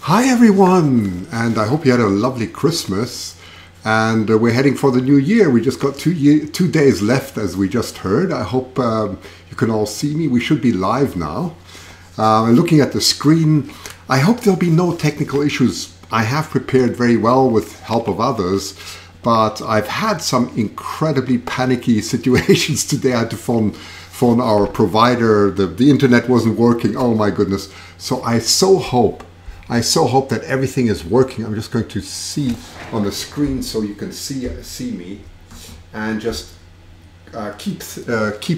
Hi everyone, and I hope you had a lovely Christmas, and we're heading for the new year. We just got 2 days left, as we just heard. I hope you can all see me. We should be live now. Looking at the screen, I hope there'll be no technical issues. I have prepared very well with help of others, but I've had some incredibly panicky situations today. I had to phone our provider. The internet wasn't working. Oh my goodness. So I so hope that everything is working. I'm just going to see on the screen so you can see me, and just keep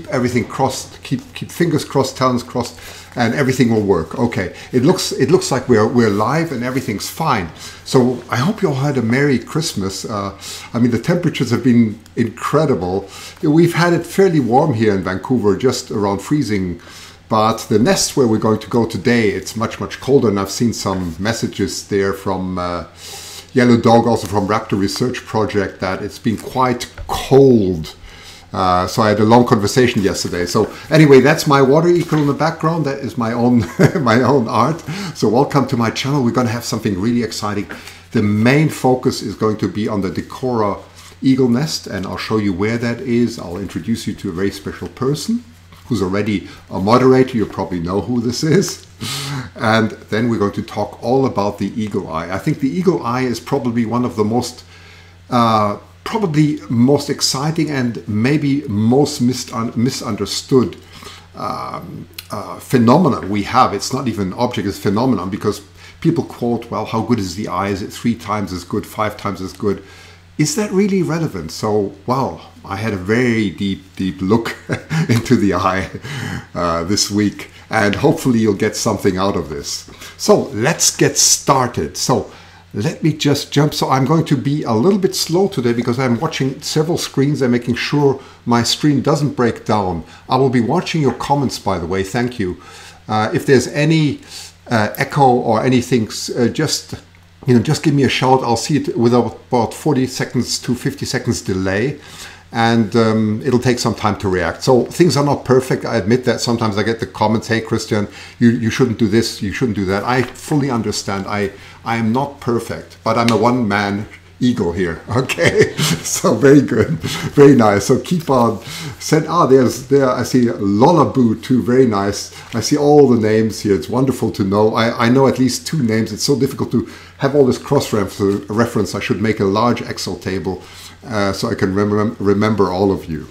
everything crossed, keep fingers crossed, talons crossed, and everything will work. Okay, it looks like we're live and everything's fine. So I hope you all had a Merry Christmas. I mean, the temperatures have been incredible. We've had it fairly warm here in Vancouver, just around freezing. But the nest where we're going to go today, it's much colder, and I've seen some messages there from Yellow Dog, also from Raptor Research Project, that it's been quite cold. So I had a long conversation yesterday. So anyway, that's my water eagle in the background. That is my own my own art. So welcome to my channel. We're going to have something really exciting. The main focus is going to be on the Decorah Eagle Nest, and I'll show you where that is. I'll introduce you to a very special person who's already a moderator. You probably know who this is. And then we're going to talk all about the eagle eye. I think the eagle eye is probably one of the most exciting and maybe most misunderstood phenomenon we have. It's not even an object, it's a phenomenon, because people quote, well, how good is the eye? Is it 3 times as good, 5 times as good? Is that really relevant? So, wow, I had a very deep look into the eye this week, and hopefully you'll get something out of this. So let's get started. So let me just jump. So I'm going to be a little bit slow today because I'm watching several screens and making sure my screen doesn't break down. I will be watching your comments, by the way. Thank you. If there's any echo or anything, just give me a shout. I'll see it with about 40 seconds to 50 seconds delay, and it'll take some time to react. So things are not perfect. I admit that. Sometimes I get the comments, hey Christian, you shouldn't do this, you shouldn't do that. I fully understand. I am not perfect, but I'm a one-man eagle here. Okay, so very good, very nice. So keep on. There I see Lollaboo too, very nice. I see all the names here. It's wonderful to know. I know at least 2 names. It's so difficult to have all this cross-reference. I should make a large Excel table so I can remember all of you.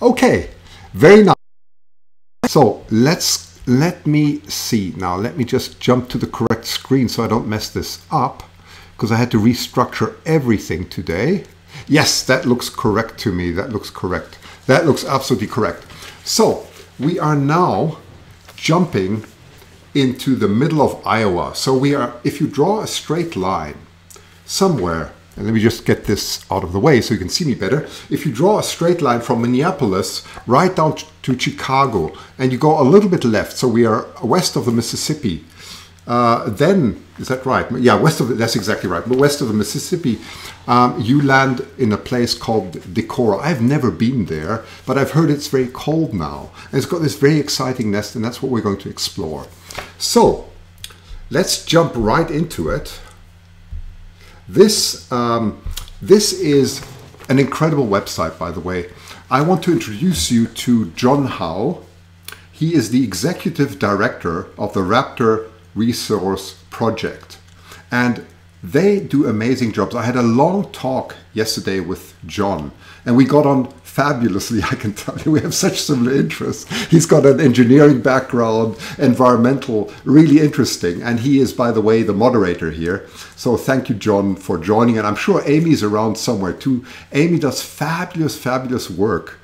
Okay, very nice. So let me see now. Let me just jump to the correct screen so I don't mess this up, because I had to restructure everything today. Yes, that looks correct to me. That looks correct. That looks absolutely correct. So we are now jumping into the middle of Iowa. So we are, if you draw a straight line somewhere, and let me just get this out of the way so you can see me better. If you draw a straight line from Minneapolis right down to Chicago, and you go a little bit left, so we are west of the Mississippi, then, is that right? Yeah, that's exactly right. But west of the Mississippi, you land in a place called Decorah. I've never been there, but I've heard it's very cold now. And it's got this very exciting nest, and that's what we're going to explore. So let's jump right into it. This is an incredible website, by the way. I want to introduce you to John Howe. He is the executive director of the Raptor Resource Project, and they do amazing jobs. I had a long talk yesterday with John, and we got on fabulously. I can tell you, we have such similar interests. He's got an engineering background, environmental, really interesting, and he is, by the way, the moderator here. So thank you, John, for joining, and I'm sure Amy's around somewhere too. Amy does fabulous work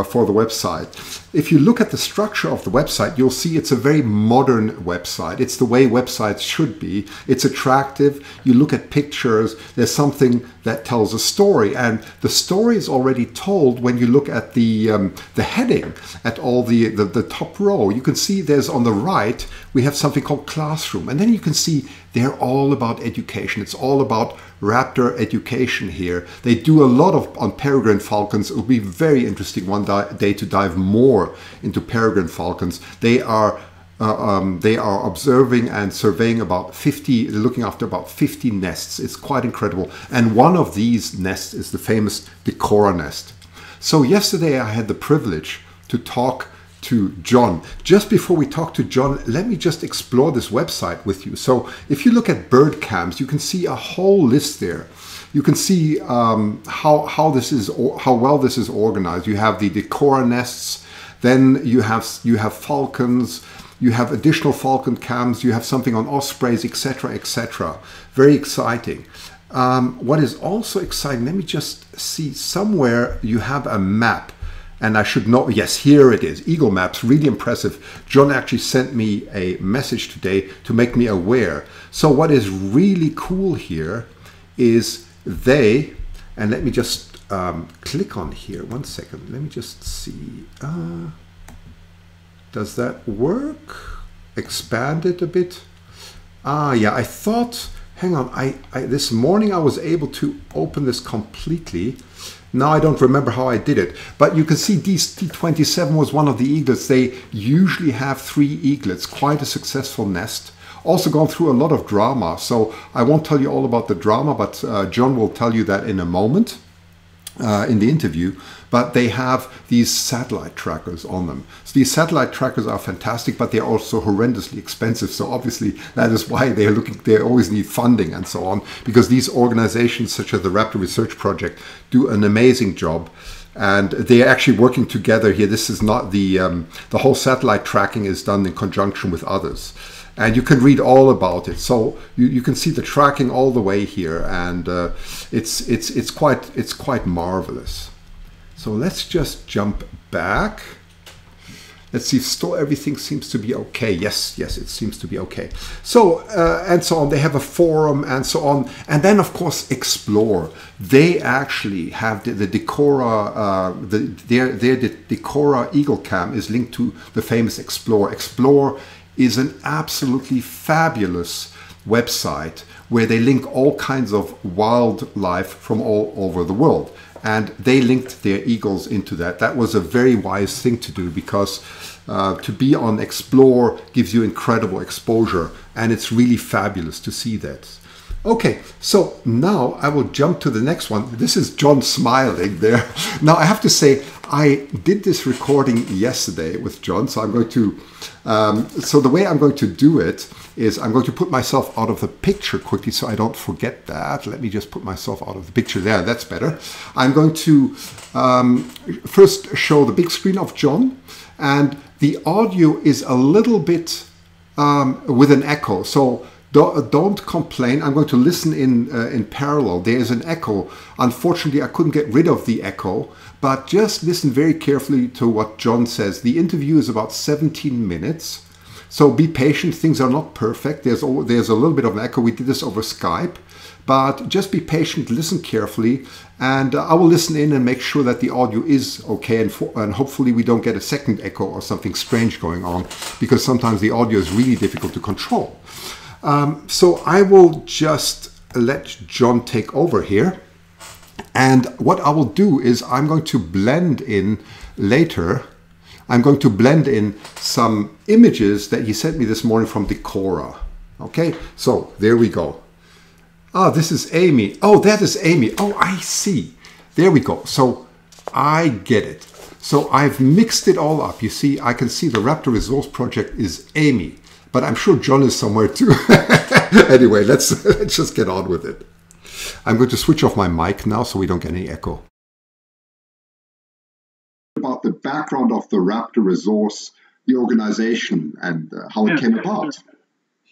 for the website. If you look at the structure of the website, you'll see it's a very modern website. It's the way websites should be. It's attractive. You look at pictures, there's something that tells a story, and the story is already told when you look at the heading, at all the top row. You can see there's on the right, we have something called classroom, and then you can see they're all about education. It's all about Raptor education here. They do a lot on Peregrine falcons. It will be very interesting one day to dive more into Peregrine falcons. They are They are observing and surveying about 50, looking after about 50 nests. It's quite incredible. And one of these nests is the famous Decorah Nest. So yesterday I had the privilege to talk to John. Just before we talk to John, let me just explore this website with you. So if you look at bird cams, you can see a whole list there. You can see how well this is organized. You have the Decorah nests, then you have falcons, you have additional falcon cams, you have something on ospreys, etc., etc. Very exciting. What is also exciting, let me just see, somewhere you have a map. And I should know, yes, here it is, Eagle Maps, really impressive. John actually sent me a message today to make me aware. So what is really cool here is and let me just click on here, 1 second, let me just see, does that work? Expand it a bit. Yeah, I thought, hang on, this morning I was able to open this completely. Now I don't remember how I did it, but you can see D27 was one of the eaglets. They usually have 3 eaglets, quite a successful nest. Also gone through a lot of drama, so I won't tell you all about the drama, but John will tell you that in a moment in the interview. But they have these satellite trackers on them. So these satellite trackers are fantastic, but they're also horrendously expensive. So obviously that is why they always need funding and so on, because these organizations such as the Raptor Research Project do an amazing job. And they're actually working together here. This is not the whole satellite tracking is done in conjunction with others. And you can read all about it. So you can see the tracking all the way here, and it's quite marvelous. So let's just jump back. Let's see if still everything seems to be okay. Yes, it seems to be okay. So, and so on. They have a forum and so on. And then, of course, Explore. They actually have the Decorah, their Decorah Eagle Cam is linked to the famous Explore. Explore is an absolutely fabulous website where they link all kinds of wildlife from all over the world. And they linked their eagles into that. That was a very wise thing to do, because to be on Explore gives you incredible exposure, and it's really fabulous to see that. Okay, so now I will jump to the next one. This is John smiling there. Now I have to say, I did this recording yesterday with John, so I'm going to, so the way I'm going to do it is I'm going to put myself out of the picture quickly so I don't forget that. Let me just put myself out of the picture there, that's better. I'm going to first show the big screen of John, and the audio is a little bit with an echo, so don't complain. I'm going to listen in parallel. There is an echo. Unfortunately, I couldn't get rid of the echo, but just listen very carefully to what John says. The interview is about 17 minutes, so be patient. Things are not perfect. There's a little bit of an echo. We did this over Skype, but just be patient, listen carefully, and I will listen in and make sure that the audio is okay, and hopefully we don't get a second echo or something strange going on, because sometimes the audio is really difficult to control. So I will just let John take over here, and what I will do is I'm going to blend in later. I'm going to blend in some images that he sent me this morning from Decorah. Okay, so there we go. Ah, this is Amy. Oh, that is Amy. Oh, I see. There we go. So I get it. So I've mixed it all up. You see, I can see the Raptor Resource Project is Amy, but I'm sure John is somewhere too. Anyway, let's just get on with it. I'm going to switch off my mic now so we don't get any echo. About the background of the Raptor Resource, the organization, and how it came about.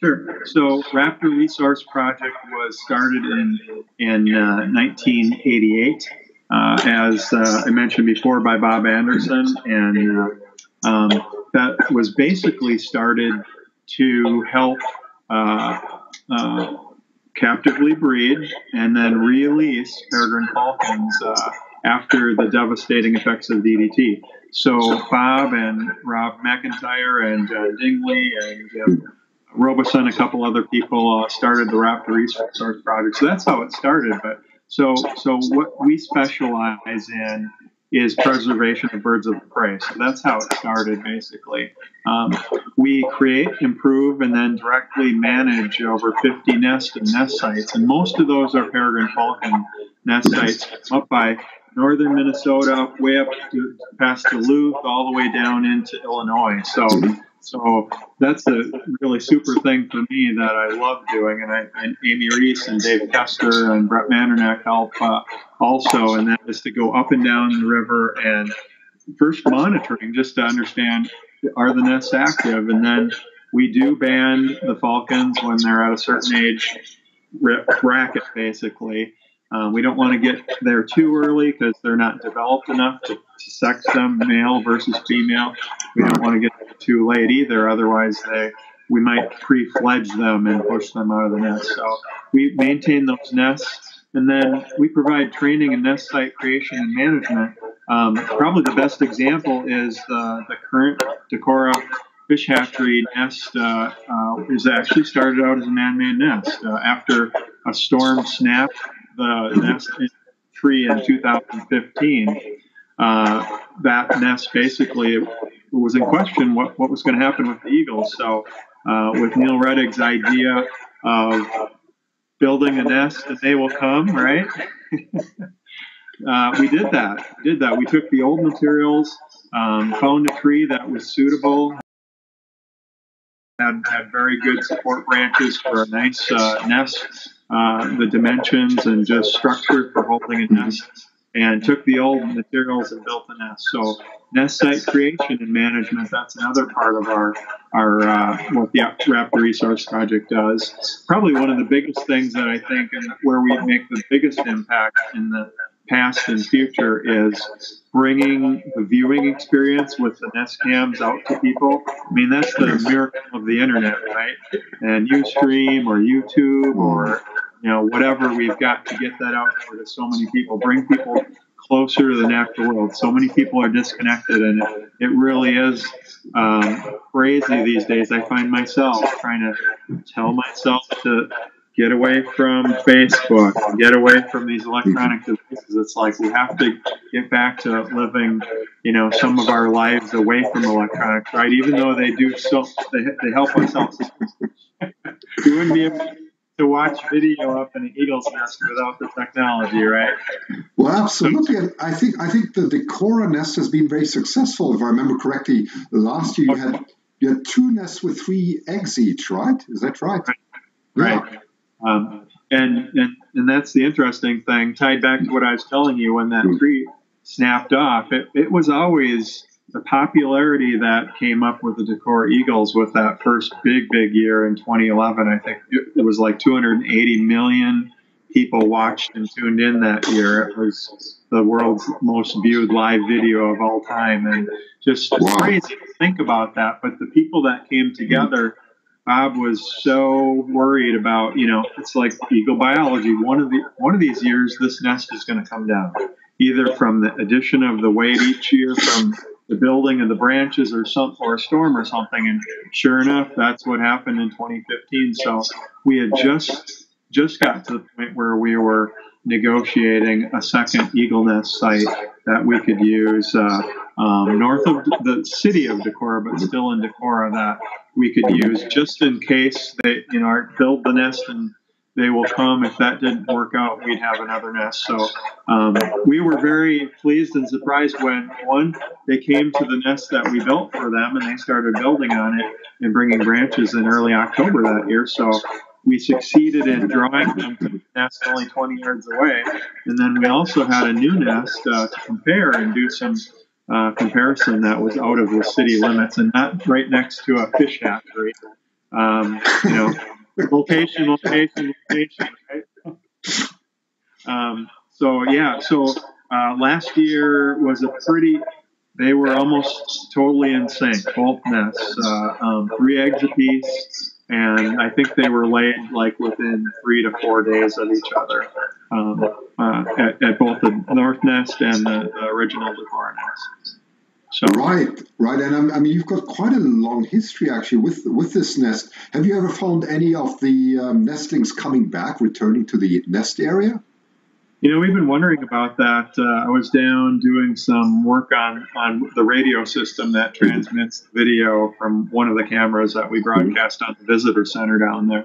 Sure. So Raptor Resource Project was started in 1988, as I mentioned before, by Bob Anderson, and that was basically started to help captively breed and then release peregrine falcons after the devastating effects of DDT. So Bob and Rob McIntyre and Dingley and Robeson, a couple other people started the Raptor Resource Project. So that's how it started. But so what we specialize in is preservation of birds of prey. So that's how it started, basically. We create, improve, and then directly manage over 50 nest and nest sites. And most of those are peregrine falcon nest sites up by northern Minnesota, way up to past Duluth, all the way down into Illinois. So that's a really super thing for me that I love doing. And Amy Reese and Dave Kester and Brett Mandernack help also. And that is to go up and down the river and first monitoring just to understand, are the nests active? And then we do ban the falcons when they're at a certain age bracket, basically. We don't want to get there too early because they're not developed enough to sex them, male versus female. We don't want to get there too late either, otherwise we might pre-fledge them and push them out of the nest. So we maintain those nests, and then we provide training in nest site creation and management. Probably the best example is the current Decorah fish hatchery nest is actually started out as a man-made nest. After a storm snapped the nest tree in 2015, that nest basically was in question what was going to happen with the eagles. So with Neil Reddick's idea of building a nest and they will come, right? We did that. We took the old materials, found a tree that was suitable, had very good support branches for a nice nest, the dimensions and just structure for holding a nest, and took the old materials and built a nest. So nest site creation and management, that's another part of our what the Raptor Resource Project does. Probably one of the biggest things that I think and where we make the biggest impact in the past and future is bringing the viewing experience with the nest cams out to people. I mean, that's the miracle of the internet, right? And Ustream or YouTube or whatever we've got to get that out there to so many people, bring people closer to the natural world. So many people are disconnected, and it really is crazy these days. I find myself trying to tell myself to get away from Facebook, get away from these electronic devices. It's like we have to get back to living, some of our lives away from electronics, right? Even though they do they help us out. We wouldn't be able to watch video up in an eagle's nest without the technology, right? Well, absolutely. And I think the Decorah Nest has been very successful. If I remember correctly, last year you had 2 nests with 3 eggs each, right? Is that right? Right. Yeah. And that's the interesting thing, tied back to what I was telling you when that tree snapped off. It was always the popularity that came up with the Decorah Eagles with that first big year in 2011. I think it was like 280 million people watched and tuned in that year. It was the world's most viewed live video of all time, and just crazy to think about that. But the people that came together, Bob was so worried about, it's like eagle biology. One of these years, this nest is going to come down, either from the addition of the weight each year from the building of the branches or a storm or something. And sure enough, that's what happened in 2015. So we had just got to the point where we were negotiating a second eagle nest site that we could use north of the city of Decorah, but still in Decorah, that we could use just in case they, build the nest and they will come. If that didn't work out, we'd have another nest. So we were very pleased and surprised when, they came to the nest that we built for them and they started building on it and bringing branches in early October that year. So we succeeded in drawing them to the nest only 20 yards away. And then we also had a new nest to compare and do some comparison that was out of the city limits and not right next to a fish hatchery. Location, right? So last year was they were almost totally in sync, both nests, 3 eggs apiece, and I think they were laid like within 3 to 4 days of each other at both the North Nest and the original Decorah Nest. So. Right, and I mean you've got quite a long history actually with this nest. Have you ever found any of the nestlings coming back, returning to the nest area? We've been wondering about that. I was down doing some work on the radio system that transmits video from one of the cameras that we broadcast on the visitor center down there.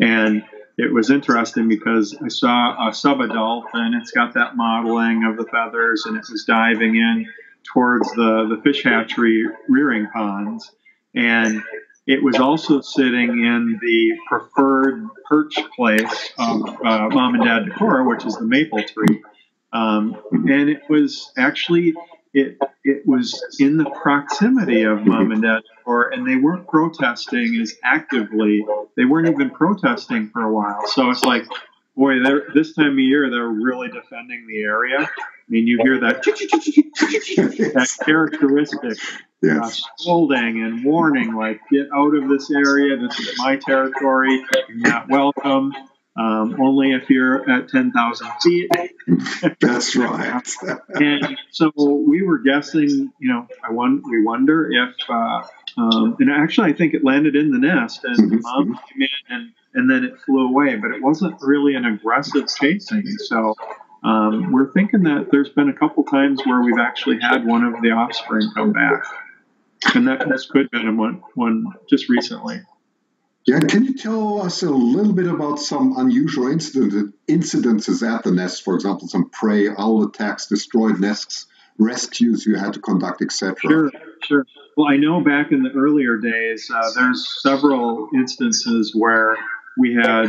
And it was interesting because I saw a subadult, and it's got that modeling of the feathers, and it was diving in towards the fish hatchery rearing ponds. And it was also sitting in the preferred perch place of Mom and Dad Decorah, which is the maple tree. And it was actually, it was in the proximity of Mom and Dad Decorah, and they weren't protesting as actively. They weren't even protesting for a while. So it's like, boy, this time of year, they're really defending the area. I mean, you hear that, that characteristic scolding and warning, like, get out of this area. This is my territory. You're not welcome. Only if you're at 10,000 feet. That's right. And so we were guessing, we wonder if, and actually I think it landed in the nest, and the mom came in and then it flew away, but it wasn't really an aggressive chasing. So we're thinking that there's been a couple times where we've actually had one of the offspring come back. And that's could have been one just recently. Yeah, can you tell us a little bit about some unusual incidences at the nest? For example, some prey, owl attacks, destroyed nests, rescues you had to conduct, etc. Sure. Well, I know back in the earlier days, there's several instances where we had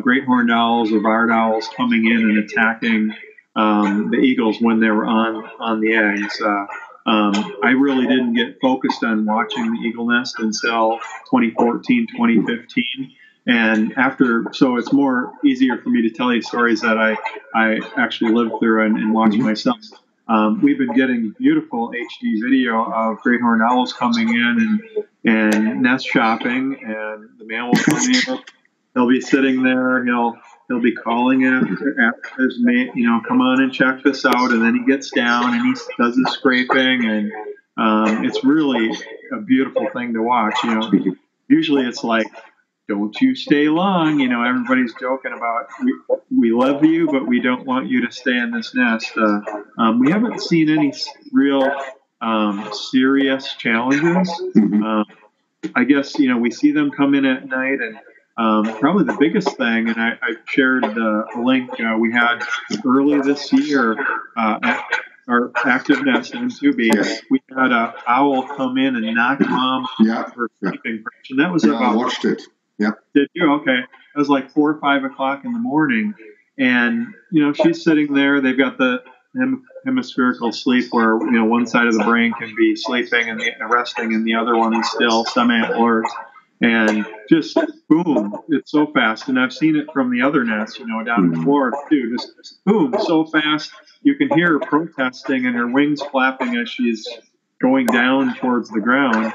great horned owls or barred owls coming in and attacking the eagles when they were on the eggs. I really didn't get focused on watching the eagle nest until 2014, 2015. And so it's easier for me to tell you stories that I actually lived through and watched myself. We've been getting beautiful HD video of great horned owls coming in and nest shopping, and the male will come in. He'll be sitting there. He'll be calling after his mate, come on and check this out. And then he gets down and he does his scraping, and it's really a beautiful thing to watch. Usually it's like, don't you stay long. Everybody's joking about, we love you, but we don't want you to stay in this nest. We haven't seen any real serious challenges. I guess, we see them come in at night, and probably the biggest thing, and I shared a link we had early this year at our active nest in Tubi. We had an owl come in and knock Mom off her sleeping perch, and that was about. I watched it. Yeah. Did you? Okay. It was like 4 or 5 o'clock in the morning, and she's sitting there. They've got the hemispherical sleep where one side of the brain can be sleeping and resting, and the other one is still semi-alert. And just boom, it's so fast. And I've seen it from the other nests, down in Florida too. Just boom, so fast. You can hear her protesting and her wings flapping as she's going down towards the ground.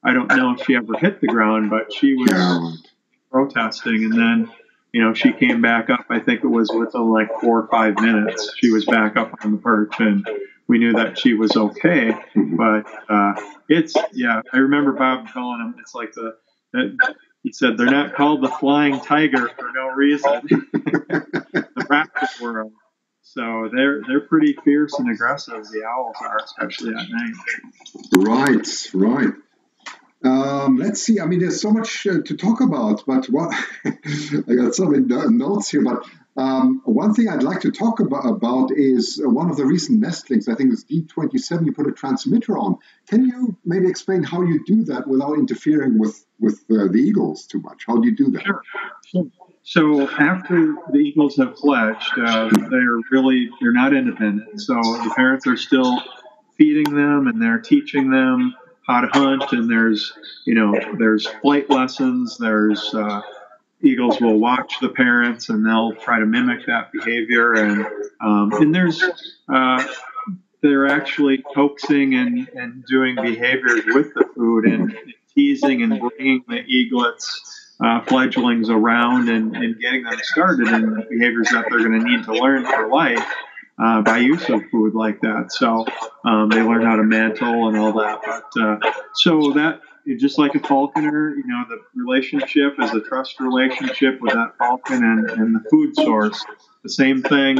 I don't know if she ever hit the ground, but she was protesting. And then, she came back up. I think it was within like 4 or 5 minutes. She was back up on the perch, and we knew that she was okay. But I remember Bob calling them. It's like he said they're not called the flying tiger for no reason. The Raptor world. So they're pretty fierce and aggressive. The owls are, especially at night. Right. Let's see. I mean, there's so much to talk about, but I got some notes here. But one thing I'd like to talk about is one of the recent nestlings. I think it's D27. You put a transmitter on. Can you maybe explain how you do that without interfering with the eagles too much? How do you do that? Sure. So after the eagles have fledged, they're not independent. So the parents are still feeding them, and they're teaching them how to hunt, and there's flight lessons. There's eagles will watch the parents, and they'll try to mimic that behavior. And there's they're actually coaxing and doing behaviors with the food and teasing and bringing the eaglets, fledglings around and getting them started in the behaviors that they're going to need to learn for life. By use of food like that. So they learn how to mantle and all that. But so just like a falconer, the relationship is a trust relationship with that falcon and the food source. The same thing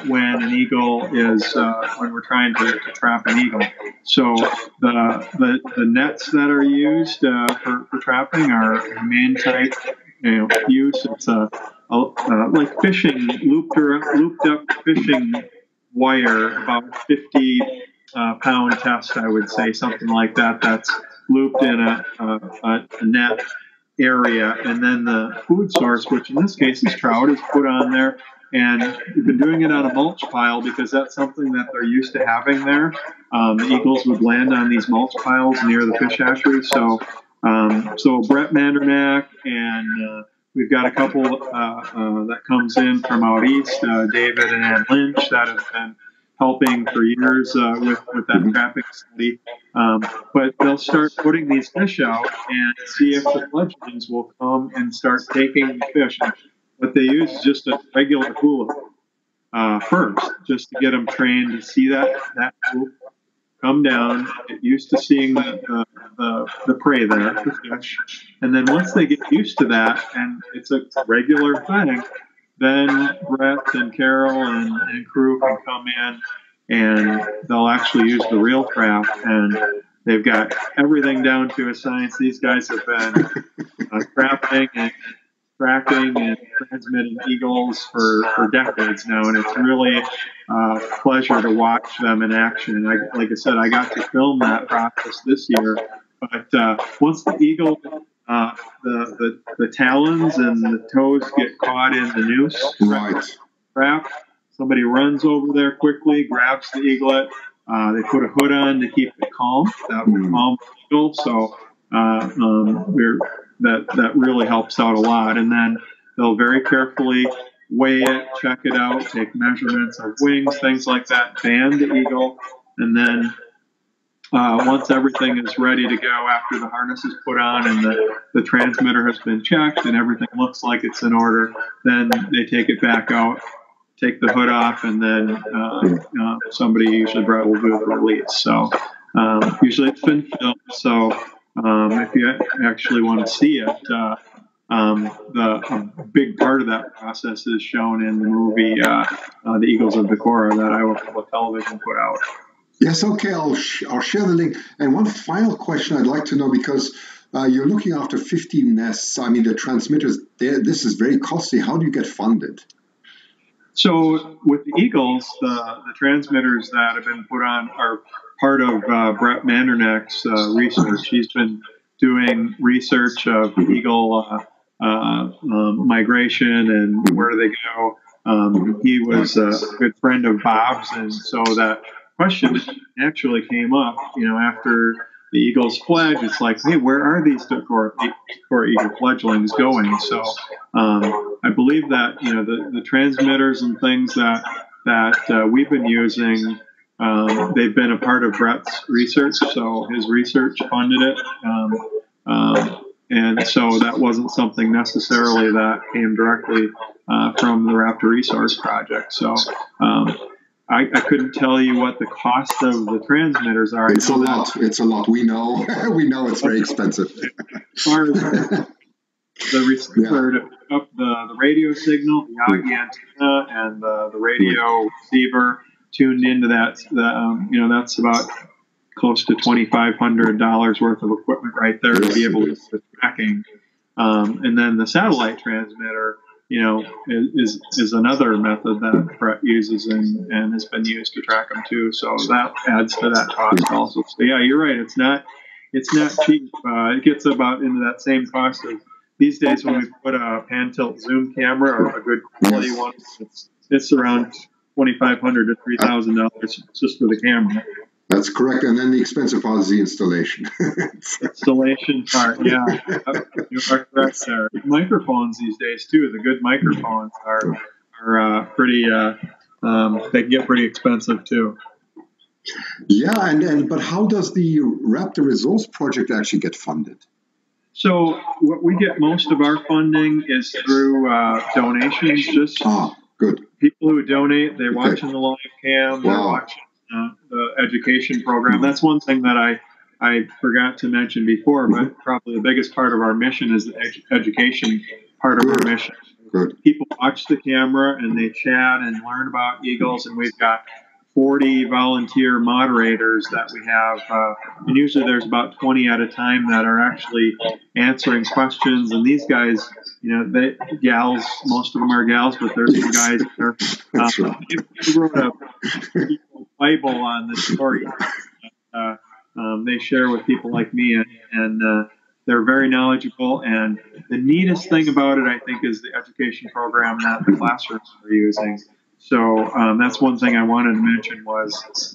when an eagle is when we're trying to trap an eagle. So the nets that are used for trapping are humane type use. It's like fishing, looped up fishing wire, about 50 pound test, I would say, something like that. That's looped in a net area, and then the food source, which in this case is trout, is put on there. And we've been doing it on a mulch pile because that's something that they're used to having there. The eagles would land on these mulch piles near the fish hatchery. So Brett Mandernack, and we've got a couple that comes in from out east, David and Ann Lynch, that have been helping for years with that trapping study. But they'll start putting these fish out and see if the fledglings will come and start taking the fish. What they use is just a regular hula first, just to get them trained to see that hoop come down, get used to seeing the prey there, the fish. And then once they get used to that, and it's a regular thing, then Brett and Carol and crew can come in and they'll actually use the real trap, and they've got everything down to a science. These guys have been trapping and tracking and transmitting eagles for decades now, and it's really a pleasure to watch them in action. And like I said, I got to film that process this year. But once the eagle, the talons and the toes get caught in the noose trap, somebody runs over there quickly, grabs the eaglet. They put a hood on to keep it calm. That will calm the eagle. So that really helps out a lot. And then they'll very carefully weigh it, check it out, take measurements of wings, things like that, band the eagle, and then once everything is ready to go, after the harness is put on and the transmitter has been checked and everything looks like it's in order, then they take it back out, take the hood off, and then somebody, usually Brett, will do the release. So usually it's been filmed. So if you actually want to see it, a big part of that process is shown in the movie The Eagles of Decorah that Iowa Public Television put out. Yes, okay, I'll share the link. And one final question I'd like to know, because you're looking after 15 nests. I mean, the transmitters, this is very costly. How do you get funded? So with the eagles, the transmitters that have been put on are part of Brett Mandernack's research. He's been doing research of eagle migration and where do they go. He was a good friend of Bob's, and so that question actually came up, after the eagles fledged. It's like, hey, where are these Decorah eagle fledglings going? So I believe that the transmitters and things that we've been using, they've been a part of Brett's research, so his research funded it, and so that wasn't something necessarily that came directly from the Raptor Resource Project. So I couldn't tell you what the cost of the transmitters are. It's a lot. It's a lot. We know. We know it's very expensive. As far as the receiver to pick up the radio signal, the Yagi antenna, and the radio receiver tuned into that, that's about close to $2,500 worth of equipment right there to be able to do the tracking. And then the satellite transmitter, is another method that Brett uses and has been used to track them too. So that adds to that cost also. So yeah, you're right. It's not cheap. It gets about into that same cost of these days when we put a pan tilt zoom camera, or a good quality one. It's around $2,500 to $3,000 just for the camera. That's correct. And then the expensive part is the installation. Installation part, yeah. You are correct there. Microphones these days, too. The good microphones are pretty, they can get pretty expensive, too. Yeah, but how does the Raptor Resource Project actually get funded? So what we get most of our funding is through donations. Just good. People who donate, they're watching the live cam, they're watching the education program. That's one thing that I forgot to mention before, but probably the biggest part of our mission is the education part of our mission. Good. People watch the camera and they chat and learn about eagles, and we've got 40 volunteer moderators that we have, and usually there's about 20 at a time that are actually answering questions. And these guys, you know, they gals, most of them are gals, but there's some guys that are. They wrote a Bible on the story. They share with people like me, and they're very knowledgeable. And the neatest thing about it, I think, is the education program that the classrooms are using. So that's one thing I wanted to mention was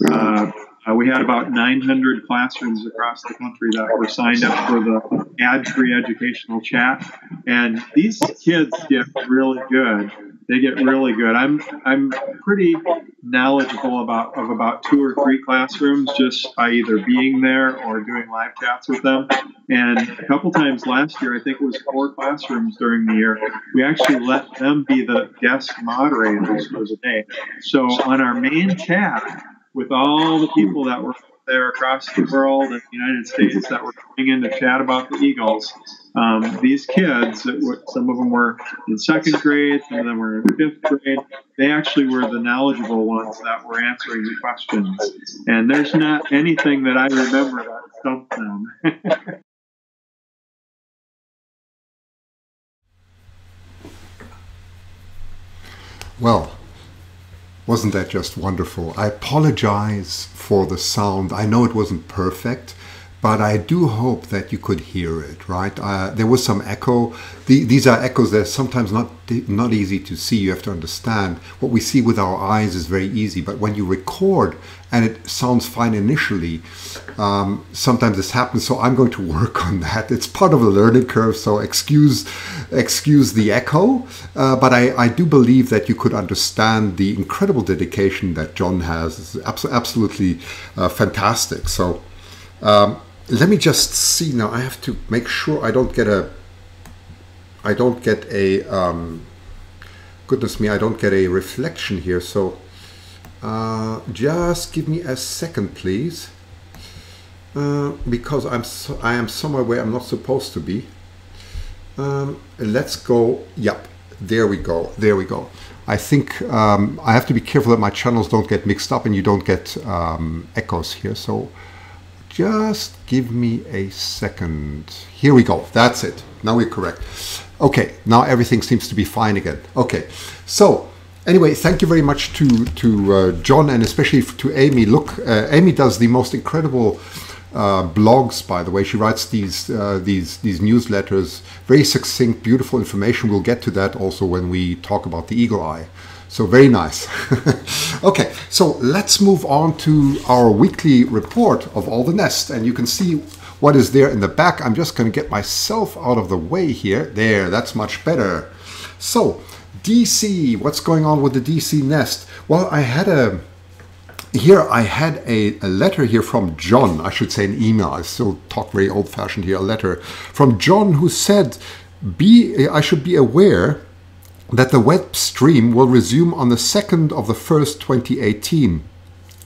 we had about 900 classrooms across the country that were signed up for the ad-free educational chat. And these kids get really good. They get really good. I'm pretty knowledgeable of about 2 or 3 classrooms just by either being there or doing live chats with them. And a couple times last year, I think it was 4 classrooms during the year, we actually let them be the guest moderators for the day. So on our main chat, with all the people that were there across the world and the United States that were coming in to chat about the eagles, these kids, some of them were in 2nd grade, some of them were in 5th grade, they actually were the knowledgeable ones that were answering the questions. And there's not anything that I remember that stumped them. Well, wasn't that just wonderful? I apologize for the sound. I know it wasn't perfect, but I do hope that you could hear it, right? There was some echo. These are echoes that are sometimes not easy to see. You have to understand. What we see with our eyes is very easy, but when you record and it sounds fine initially, sometimes this happens. So I'm going to work on that. It's part of a learning curve, so excuse the echo. But I do believe that you could understand the incredible dedication that John has. It's absolutely fantastic. So let me just see now. I have to make sure I don't get a goodness me, I don't get a reflection here. So just give me a second, please, because I am somewhere where I'm not supposed to be. Let's go. Yep, there we go. There we go. I think I have to be careful that my channels don't get mixed up and you don't get echoes here. So just give me a second. Here we go. That's it. Now we're correct. Okay, now everything seems to be fine again. Okay, so anyway, thank you very much to John, and especially to Amy. Look, Amy does the most incredible blogs, by the way. She writes these newsletters, very succinct, beautiful information. We'll get to that also when we talk about the eagle eye. So very nice. Okay, so let's move on to our weekly report of all the nests, and you can see what is there in the back. I'm just going to get myself out of the way here. There, that's much better. So DC, what's going on with the DC nest? Well, I had a letter here from John. I should say an email. I still talk very old-fashioned here. A letter from John who said, I should be aware that the web stream will resume on the 2nd of the 1st, 2018.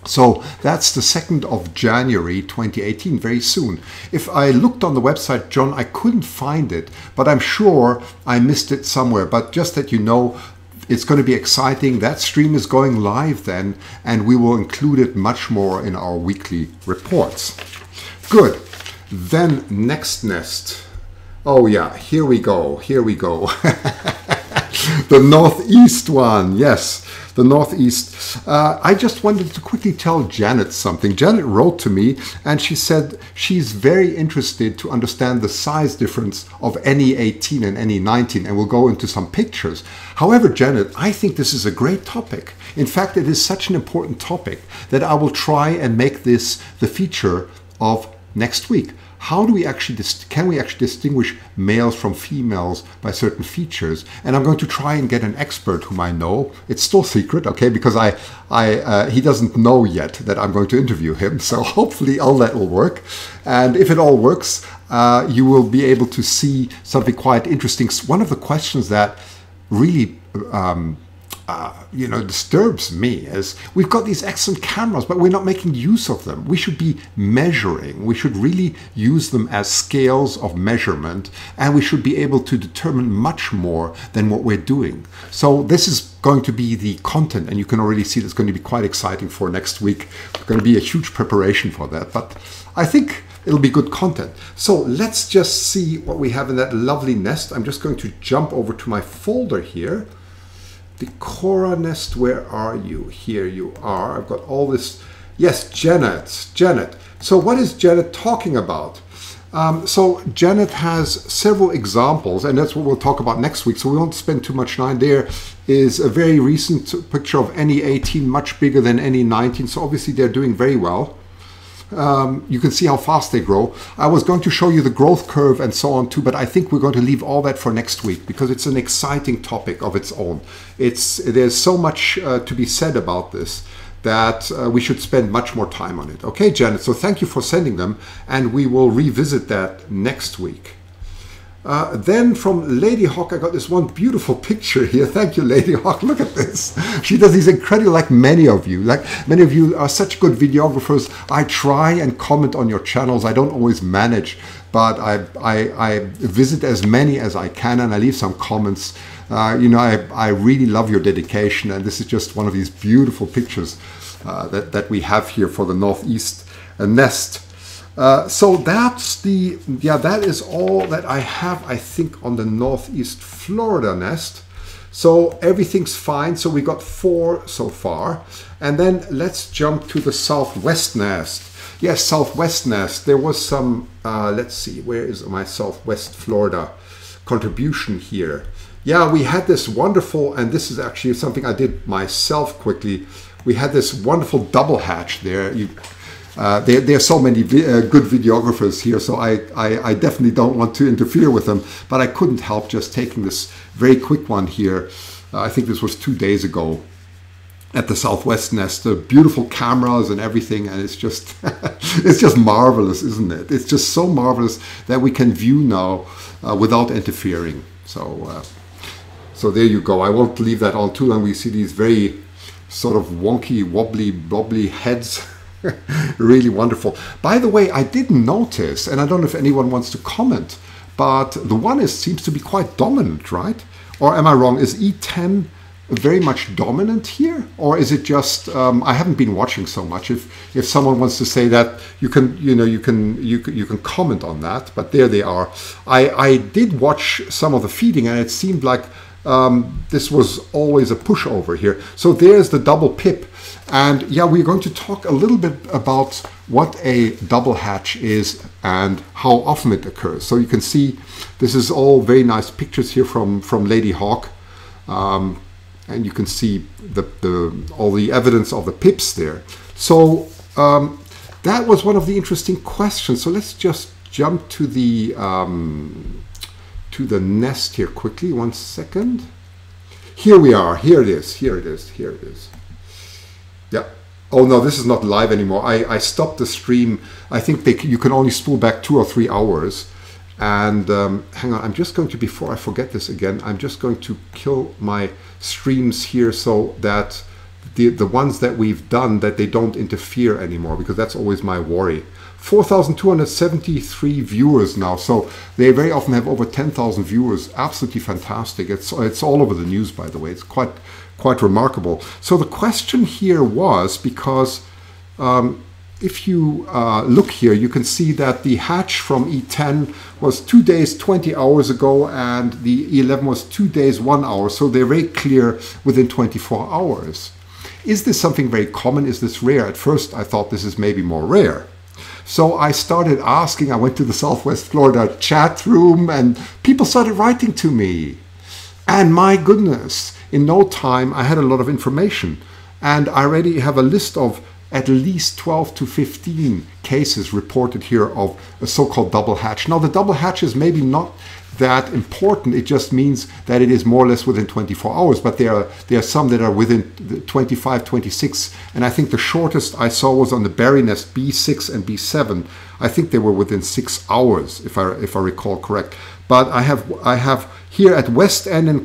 So that's the 2nd of January 2018, very soon. If I looked on the website, John, I couldn't find it, but I'm sure I missed it somewhere. But just that you know, it's going to be exciting. That stream is going live then, and we will include it much more in our weekly reports. Good. Then next nest. Oh yeah, here we go. Here we go. The northeast one, yes, the northeast. I just wanted to quickly tell Janet something. Janet wrote to me and she said she's very interested to understand the size difference of NE18 and NE19, and we'll go into some pictures. However, Janet, I think this is a great topic. In fact, it is such an important topic that I will try and make this the feature of next week. How do we actually can we actually distinguish males from females by certain features? And I'm going to try and get an expert whom I know. It's still secret, okay, because he doesn't know yet that I'm going to interview him. So hopefully all that will work. And if it all works, you will be able to see something quite interesting. One of the questions that really disturbs me is we've got these excellent cameras, but we're not making use of them. We should be measuring. We should really use them as scales of measurement, and we should be able to determine much more than what we're doing. So this is going to be the content, and you can already see that's going to be quite exciting for next week. It's going to be a huge preparation for that, but I think it'll be good content. So let's just see what we have in that lovely nest. I'm just going to jump over to my folder here. Decorah Nest, where are you? Here you are. I've got all this. Yes, Janet. So what is Janet talking about? So Janet has several examples, and that's what we'll talk about next week, so we won't spend too much time. There is a very recent picture of NE18, much bigger than NE19, so obviously they're doing very well. You can see how fast they grow. I was going to show you the growth curve and so on too, but I think we're going to leave all that for next week because it's an exciting topic of its own. There's so much to be said about this that we should spend much more time on it. Okay, Janet, so thank you for sending them, and we will revisit that next week. Then from Lady Hawk, I got this one beautiful picture here. Thank you, Lady Hawk. Look at this. She does these incredible, like many of you. Like many of you are such good videographers. I try and comment on your channels. I don't always manage, but I visit as many as I can, and I leave some comments. I really love your dedication, and this is just one of these beautiful pictures that we have here for the Northeast Nest. So that is all that I have, I think, on the Northeast Florida nest. So everything's fine. So we got 4 so far. And then let's jump to the Southwest nest. Yes, Southwest nest. There was some, let's see, where is my Southwest Florida contribution here? Yeah, we had this wonderful, and this is actually something I did myself quickly. We had this wonderful double hatch there. There are so many good videographers here, so I definitely don't want to interfere with them, but I couldn't help just taking this very quick one here. I think this was 2 days ago at the Southwest Nest. Beautiful cameras and everything, and it's just it's just marvelous, isn't it? It's just so marvelous that we can view now without interfering. So there you go. I won't leave that on too long. We see these very sort of wonky, wobbly, bobbly heads. Really wonderful. By the way, I did notice, and I don't know if anyone wants to comment, but the one seems to be quite dominant, right? Or am I wrong? Is E10 very much dominant here, or is it just I haven't been watching so much? If someone wants to say that, you can comment on that. But there they are. I did watch some of the feeding, and it seemed like this was always a pushover here. So there's the double pip. And yeah, we're going to talk a little bit about what a double hatch is and how often it occurs. So you can see this is all very nice pictures here from Lady Hawk. And you can see all the evidence of the pips there. So that was one of the interesting questions. So let's just jump to the nest here quickly. 1 second. Here we are. Here it is. Here it is. Here it is. Yeah. Oh no, this is not live anymore. I stopped the stream. I think you can only spool back 2 or 3 hours. And hang on, I'm just going to, before I forget this again, I'm just going to kill my streams here so that the ones that we've done, that they don't interfere anymore, because that's always my worry. 4,273 viewers now, so they very often have over 10,000 viewers. Absolutely fantastic. It's all over the news, by the way. It's quite remarkable. So the question here was, because if you look here, you can see that the hatch from E10 was 2 days, 20 hours ago, and the E11 was 2 days, 1 hour. So they're very clear within 24 hours. Is this something very common? Is this rare? At first, I thought this is maybe more rare. So I started asking. I went to the Southwest Florida chat room, and people started writing to me. And my goodness, in no time, I had a lot of information. And I already have a list of at least 12 to 15 cases reported here of a so-called double hatch. Now, the double hatch is maybe not that important. It just means that it is more or less within 24 hours, but there are some that are within 25, 26, and I think the shortest I saw was on the berry nest B6 and B7. I think they were within 6 hours, if I recall correct. But I have here at West End in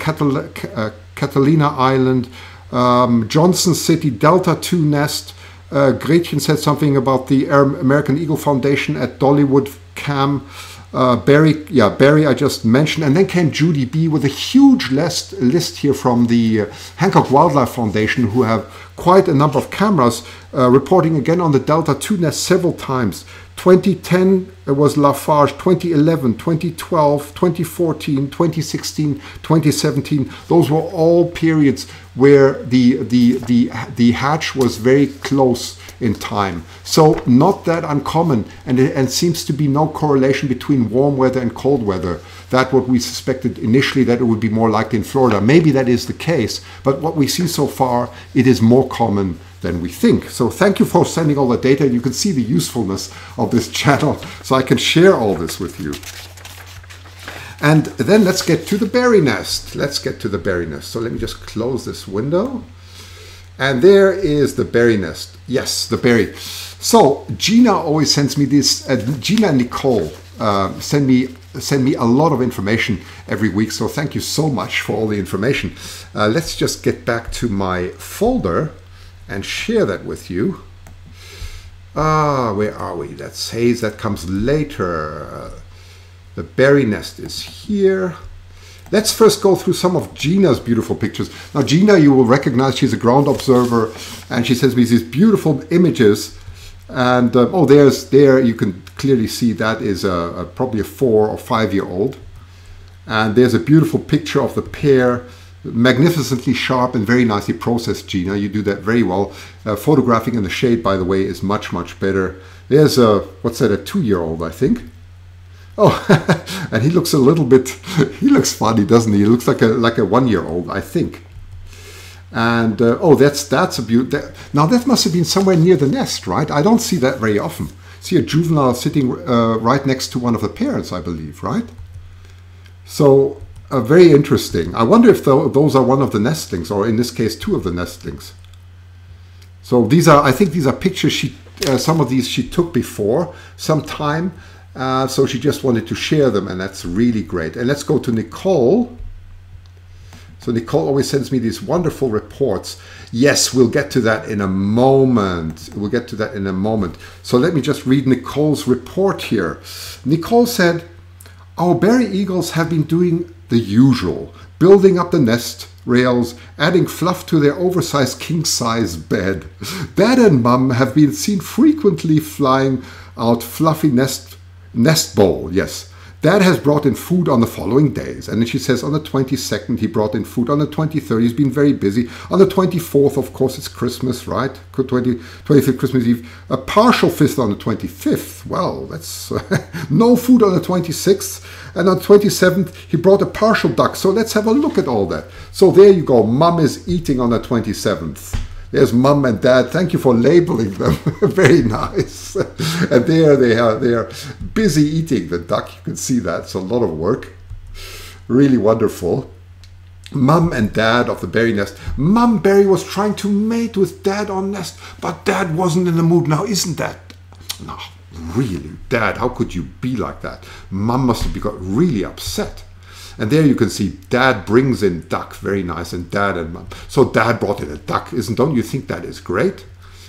Catalina Island, Johnson City, Delta 2 Nest. Gretchen said something about the American Eagle Foundation at Dollywood Cam. Barry I just mentioned, and then came Judy B with a huge list here from the Hancock Wildlife Foundation, who have quite a number of cameras reporting again on the Delta 2 Nest several times. 2010 was Lafarge, 2011, 2012, 2014, 2016, 2017. Those were all periods where the hatch was very close in time. So not that uncommon, and seems to be no correlation between warm weather and cold weather. That's what we suspected initially, that it would be more likely in Florida. Maybe that is the case, but what we see so far, it is more common than we think. So thank you for sending all the data. You can see the usefulness of this channel, so I can share all this with you. And then let's get to the berry nest. Let's get to the berry nest. So let me just close this window. And there is the berry nest. Yes, the berry. So Gina always sends me this. Gina and Nicole send me a lot of information every week. So thank you so much for all the information. Let's just get back to my folder and share that with you. Where are we? That's haze. That comes later. The berry nest is here. Let's first go through some of Gina's beautiful pictures. Now, Gina, you will recognize, she's a ground observer, and she sends me these beautiful images. And oh, there you can clearly see that is probably a 4 or 5 year old. And there's a beautiful picture of the pair, magnificently sharp and very nicely processed, Gina. You do that very well. Photographing in the shade, by the way, is much, much better. There's a, what's that, a 2 year old, I think. Oh, and he looks a little bit, he looks funny, doesn't he? He looks like a 1 year old, I think. And oh, that's a beauty. Now that must have been somewhere near the nest, right? I don't see that very often. See a juvenile sitting right next to one of the parents, I believe, right? So very interesting. I wonder if those are one of the nestlings, or in this case, 2 of the nestlings. So these are, I think these are pictures some of these she took before some time. So she just wanted to share them, and that's really great. And let's go to Nicole. So Nicole always sends me these wonderful reports. Yes, we'll get to that in a moment. We'll get to that in a moment. So let me just read Nicole's report here. Nicole said, our berry eagles have been doing the usual, building up the nest rails, adding fluff to their oversized king-size bed. Dad and Mum have been seen frequently flying out fluffy nest bowl, yes. Dad has brought in food on the following days. And then she says on the 22nd, he brought in food. On the 23rd, he's been very busy. On the 24th, of course, it's Christmas, right? 25th, Christmas Eve. A partial fifth on the 25th. Well, that's no food on the 26th. And on the 27th, he brought a partial duck. So let's have a look at all that. So there you go. Mum is eating on the 27th. There's Mum and Dad. Thank you for labeling them. Very nice. And there they are busy eating the duck. You can see that. It's a lot of work. Really wonderful. Mum and Dad of the berry nest. Mum berry was trying to mate with Dad on nest, but Dad wasn't in the mood. Now, isn't that... No, really, Dad, how could you be like that? Mum must have got really upset. And there you can see Dad brings in duck, very nice, and Dad and Mum. So Dad brought in a duck, don't you think that is great?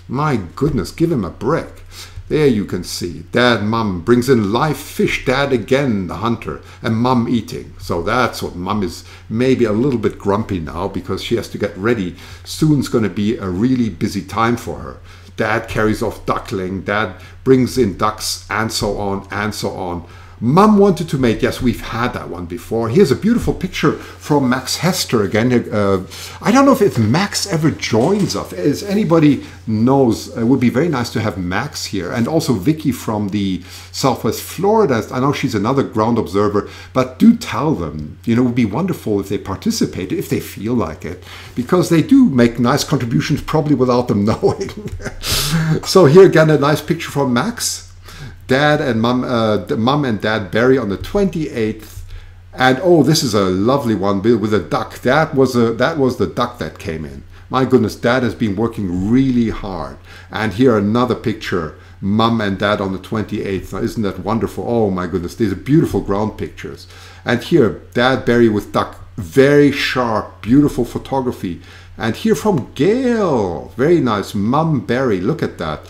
My goodness, give him a break. There you can see Dad, Mum brings in live fish, Dad again, the hunter, and Mum eating. So that's what Mum is maybe a little bit grumpy now because she has to get ready. Soon's going to be a really busy time for her. Dad carries off duckling, Dad brings in ducks, and so on, and so on. Mum wanted to mate. Yes, we've had that one before. Here's a beautiful picture from Max Hester again. I don't know if Max ever joins us. As anybody knows, it would be very nice to have Max here. And also Vicky from the Southwest Florida. I know she's another ground observer. But do tell them, it would be wonderful if they participate, if they feel like it. Because they do make nice contributions, probably without them knowing. So here again, a nice picture from Max. Dad and Mum and Dad berry on the 28th, and oh, this is a lovely one with a duck. That was the duck that came in. My goodness, Dad has been working really hard. And here another picture, Mum and Dad on the 28th. Now, isn't that wonderful? Oh my goodness, these are beautiful ground pictures. And here, Dad berry with duck. very sharp, beautiful photography. And here from Gail, very nice. Mum Berry, look at that.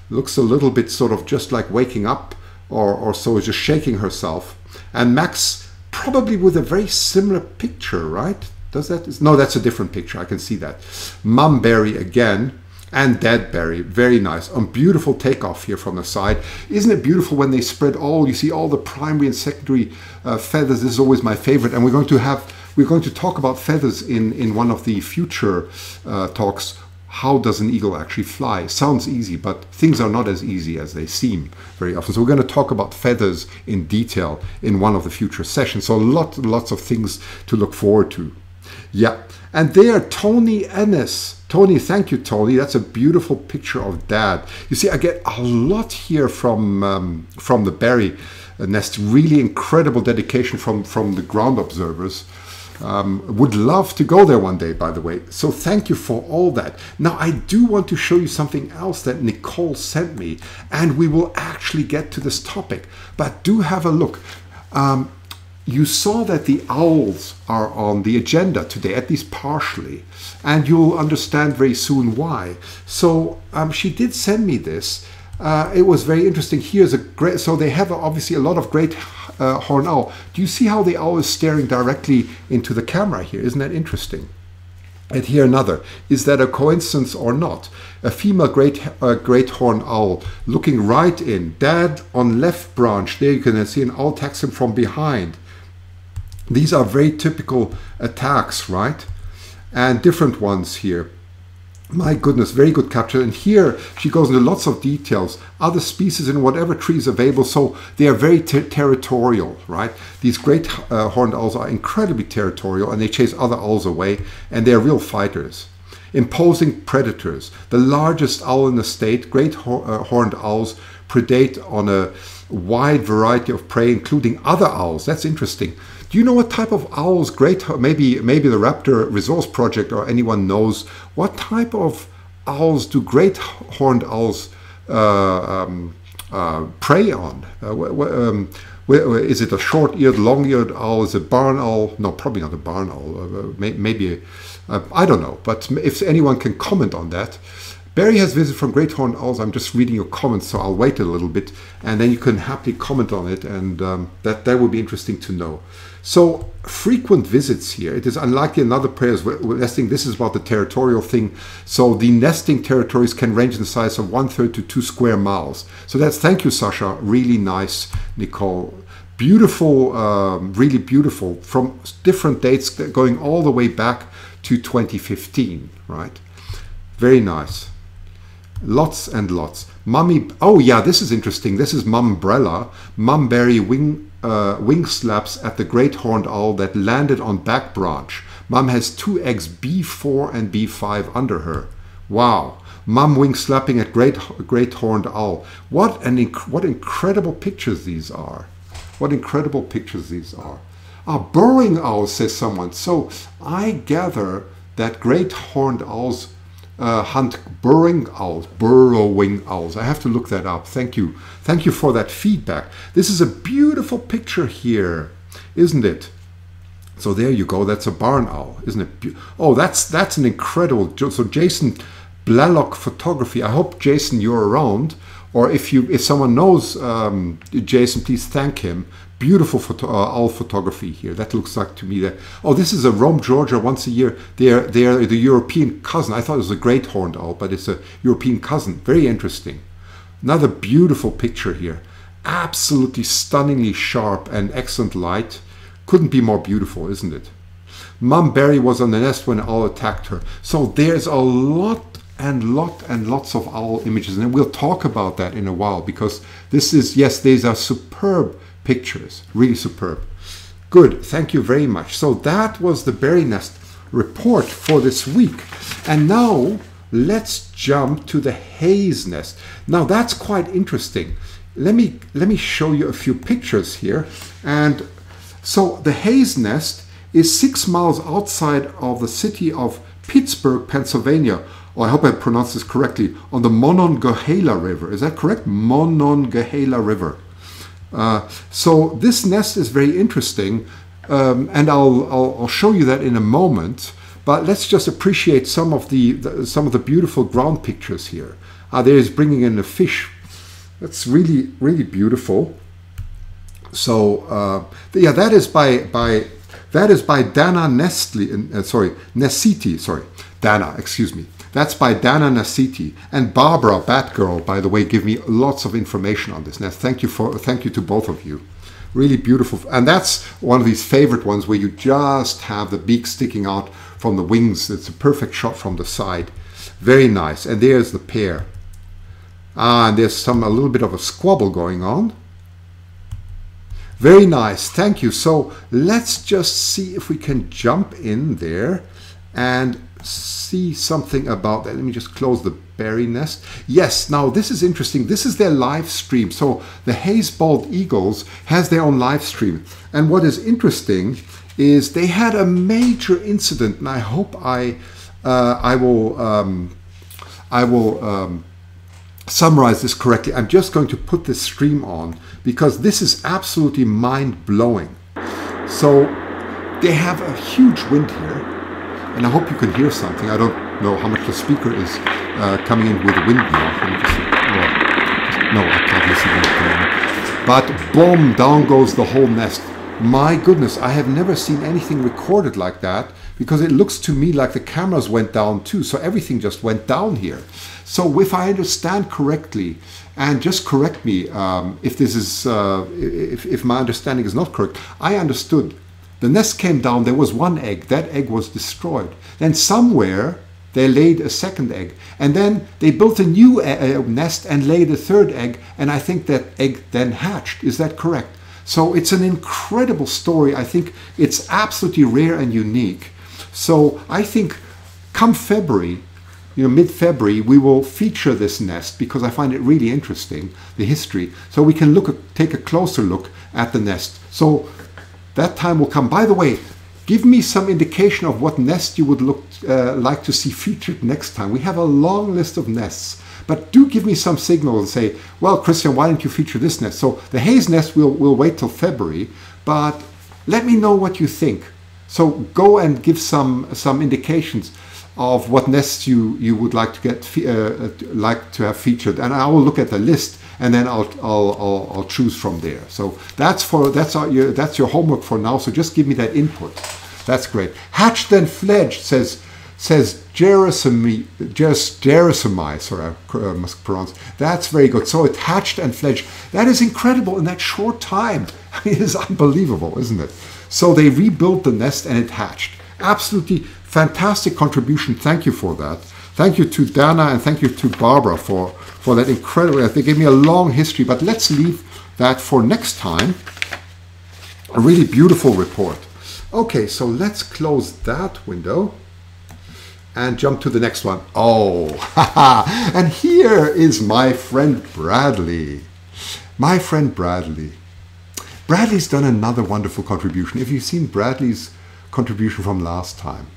Looks a little bit sort of just like waking up or so, just shaking herself. And Max, probably with a very similar picture, right? Does that? No, that's a different picture. I can see that. Mum Berry again. And Dad Berry, very nice. Beautiful takeoff here from the side. Isn't it beautiful when they spread all, you see all the primary and secondary feathers. This is always my favorite. And we're going to talk about feathers in one of the future talks. How does an eagle actually fly? Sounds easy, but things are not as easy as they seem very often. So we're going to talk about feathers in detail in one of the future sessions. So lots of things to look forward to. Yeah, and there, Tony Ennis. Tony, thank you, Tony. That's a beautiful picture of Dad. You see, I get a lot here from the Berry Nest. Really incredible dedication from the ground observers. Would love to go there one day, by the way. So thank you for all that. Now, I do want to show you something else that Nicole sent me, and we will actually get to this topic. But do have a look. You saw that the owls are on the agenda today, at least partially, and you'll understand very soon why. So she did send me this. It was very interesting. Here's a great, so they have obviously a lot of great horned owl. Do you see how the owl is staring directly into the camera here? Isn't that interesting? And here another. Is that a coincidence or not? A female great horned owl looking right in. Dad on left branch. There you can see an owl attacks him from behind. These are very typical attacks, right? And different ones here. My goodness, very good capture. And here she goes into lots of details. Other species in whatever tree is available. So they are very territorial, right? These great horned owls are incredibly territorial, and they chase other owls away, and they're real fighters. Imposing predators. The largest owl in the state, great horned owls, predate on a wide variety of prey, including other owls. That's interesting. Do you know what type of owls, maybe the Raptor Resource Project or anyone knows, what type of owls do great horned owls prey on? Is it a short-eared, long-eared owl? Is it barn owl? No, probably not a barn owl. Maybe, I don't know. But if anyone can comment on that. Barry has visited from great horned owls. I'm just reading your comments, so I'll wait a little bit, and then you can happily comment on it, and that would be interesting to know. So frequent visits here. It is unlikely another prayers nesting. This is about the territorial thing. So the nesting territories can range in the size of 1/3 to 2 square miles. So that's, thank you, Sasha. Really nice, Nicole. Beautiful, really beautiful, from different dates going all the way back to 2015, right? Very nice. Lots and lots. Mummy, oh yeah, this is interesting. This is Mumbrella. Mumberry wing slaps at the great horned owl that landed on back branch. Mum has 2 eggs, B4 and B5 under her. Wow. Mum wing slapping at great horned owl. What incredible pictures these are. What incredible pictures these are. Ah, burrowing owls, says someone. So I gather that great horned owls hunt burrowing owls. I have to look that up. Thank you. Thank you for that feedback. This is a beautiful picture here, isn't it? So there you go. That's a barn owl, isn't it? Oh, that's an incredible. So Jason Blalock Photography. I hope, Jason, you're around, or if someone knows Jason, please thank him. Beautiful owl photography here. That looks like to me that, oh, this is a Rome, Georgia, once a year. They're the European cousin. I thought it was a great horned owl, but it's a European cousin. Very interesting. Another beautiful picture here. Absolutely stunningly sharp and excellent light. Couldn't be more beautiful, isn't it? Mum Berry was on the nest when an owl attacked her. So there's a lot and lots of owl images, and we'll talk about that in a while, because this is, yes, these are superb pictures, really superb. Good, thank you very much. So that was the Berry Nest report for this week. And now let's jump to the Hayes Nest. Now that's quite interesting. Let me show you a few pictures here. And so the Hayes Nest is 6 miles outside of the city of Pittsburgh, Pennsylvania. Oh, I hope I pronounced this correctly, on the Monongahela River. Is that correct? Monongahela River. So this nest is very interesting. and I'll show you that in a moment. But let's just appreciate some of the beautiful ground pictures here. There is bringing in a fish. That's really, really beautiful. So yeah, that is by Decorah Nest, Dana, excuse me. That's by Decorah Nest and Barbara Batgirl, by the way, give me lots of information on this nest. Thank you to both of you. Really beautiful, and that's one of these favorite ones where you just have the beak sticking out from the wings. It's a perfect shot from the side. Very nice. And there's the pair. And there's a little bit of a squabble going on. Very nice, thank you. So let's just see if we can jump in there and see something about that. Let me just close the berry nest. Yes, now this is interesting. This is their live stream. So the Hayes-Bald Eagles has their own live stream. And what is interesting is they had a major incident, and I hope I will summarize this correctly. I'm just going to put this stream on because this is absolutely mind-blowing. So they have a huge wind here, and I hope you can hear something. I don't know how much the speaker is coming in with the wind now. Let me just, no, I can't listen to it. But boom, down goes the whole nest. My goodness, I have never seen anything recorded like that, because it looks to me like the cameras went down too. So everything just went down here. So if I understand correctly, and just correct me if this is if my understanding is not correct, I understood the nest came down. There was one egg. That egg was destroyed. Then somewhere they laid a second egg, and then they built a new nest and laid a third egg. And I think that egg then hatched. Is that correct? So it's an incredible story. I think it's absolutely rare and unique. So I think come February, mid-February, we will feature this nest because I find it really interesting, the history. So we can take a closer look at the nest. So that time will come. By the way, give me some indication of what nest you would like to see featured next time. We have a long list of nests. But do give me some signal and say, well, Christian, why don't you feature this nest? So the Hayes nest, we'll wait till February, but let me know what you think. So go and give some indications of what nests you would like to have featured, and I will look at the list and then I'll choose from there. So that's your homework for now. So just give me that input. That's great. Hatched and fledged says Jerosimi, sorry, I must pronounce. That's very good. So it hatched and fledged. That is incredible in that short time. I mean, it is unbelievable, isn't it? So they rebuilt the nest and it hatched. Absolutely fantastic contribution. Thank you for that. Thank you to Dana and thank you to Barbara for that incredible. They gave me a long history, but let's leave that for next time. A really beautiful report. Okay, so let's close that window and jump to the next one. Oh, and here is my friend Bradley. My friend Bradley. Bradley's done another wonderful contribution. If you've seen Bradley's contribution from last time,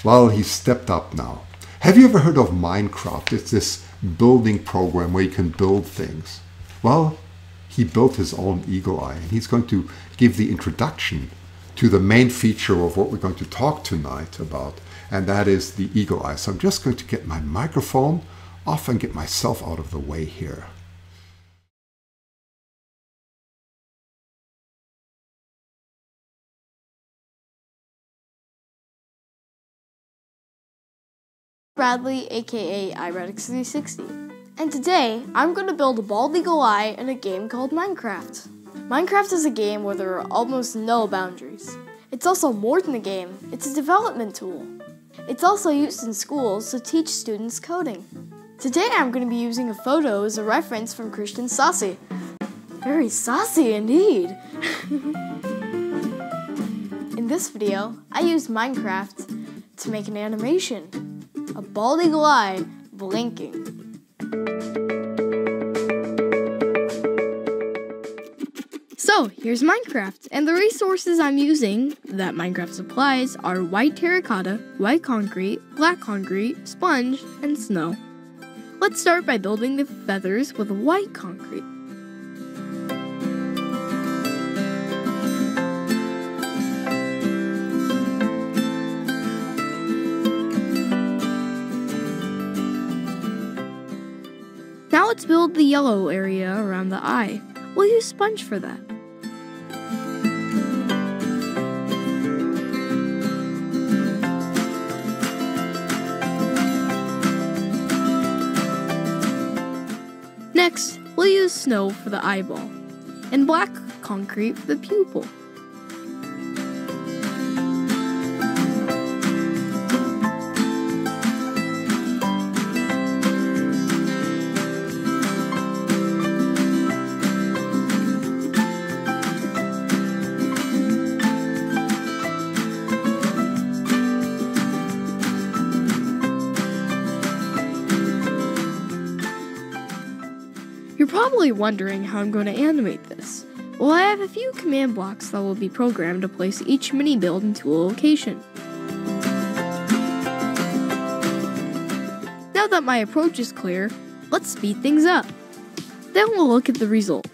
well, he's stepped up now. Have you ever heard of Minecraft? It's this building program where you can build things. Well, he built his own eagle eye, and he's going to give the introduction to the main feature of what we're going to talk tonight about, and that is the eagle eye. So I'm just going to get my microphone off and get myself out of the way here. Bradley, aka iRadix360, and today I'm going to build a bald eagle eye in a game called Minecraft. Minecraft is a game where there are almost no boundaries. It's also more than a game, it's a development tool. It's also used in schools to teach students coding. Today I'm going to be using a photo as a reference from Christian Saucy. Very saucy indeed! In this video, I used Minecraft to make an animation. A bald eagle eye blinking. So here's Minecraft, and the resources I'm using that Minecraft supplies are white terracotta, white concrete, black concrete, sponge, and snow. Let's start by building the feathers with white concrete. build the yellow area around the eye, we'll use sponge for that. Next, we'll use snow for the eyeball, and black concrete for the pupil. You're probably wondering how I'm going to animate this. Well, I have a few command blocks that will be programmed to place each mini build into a location. Now that my approach is clear, let's speed things up. Then we'll look at the result.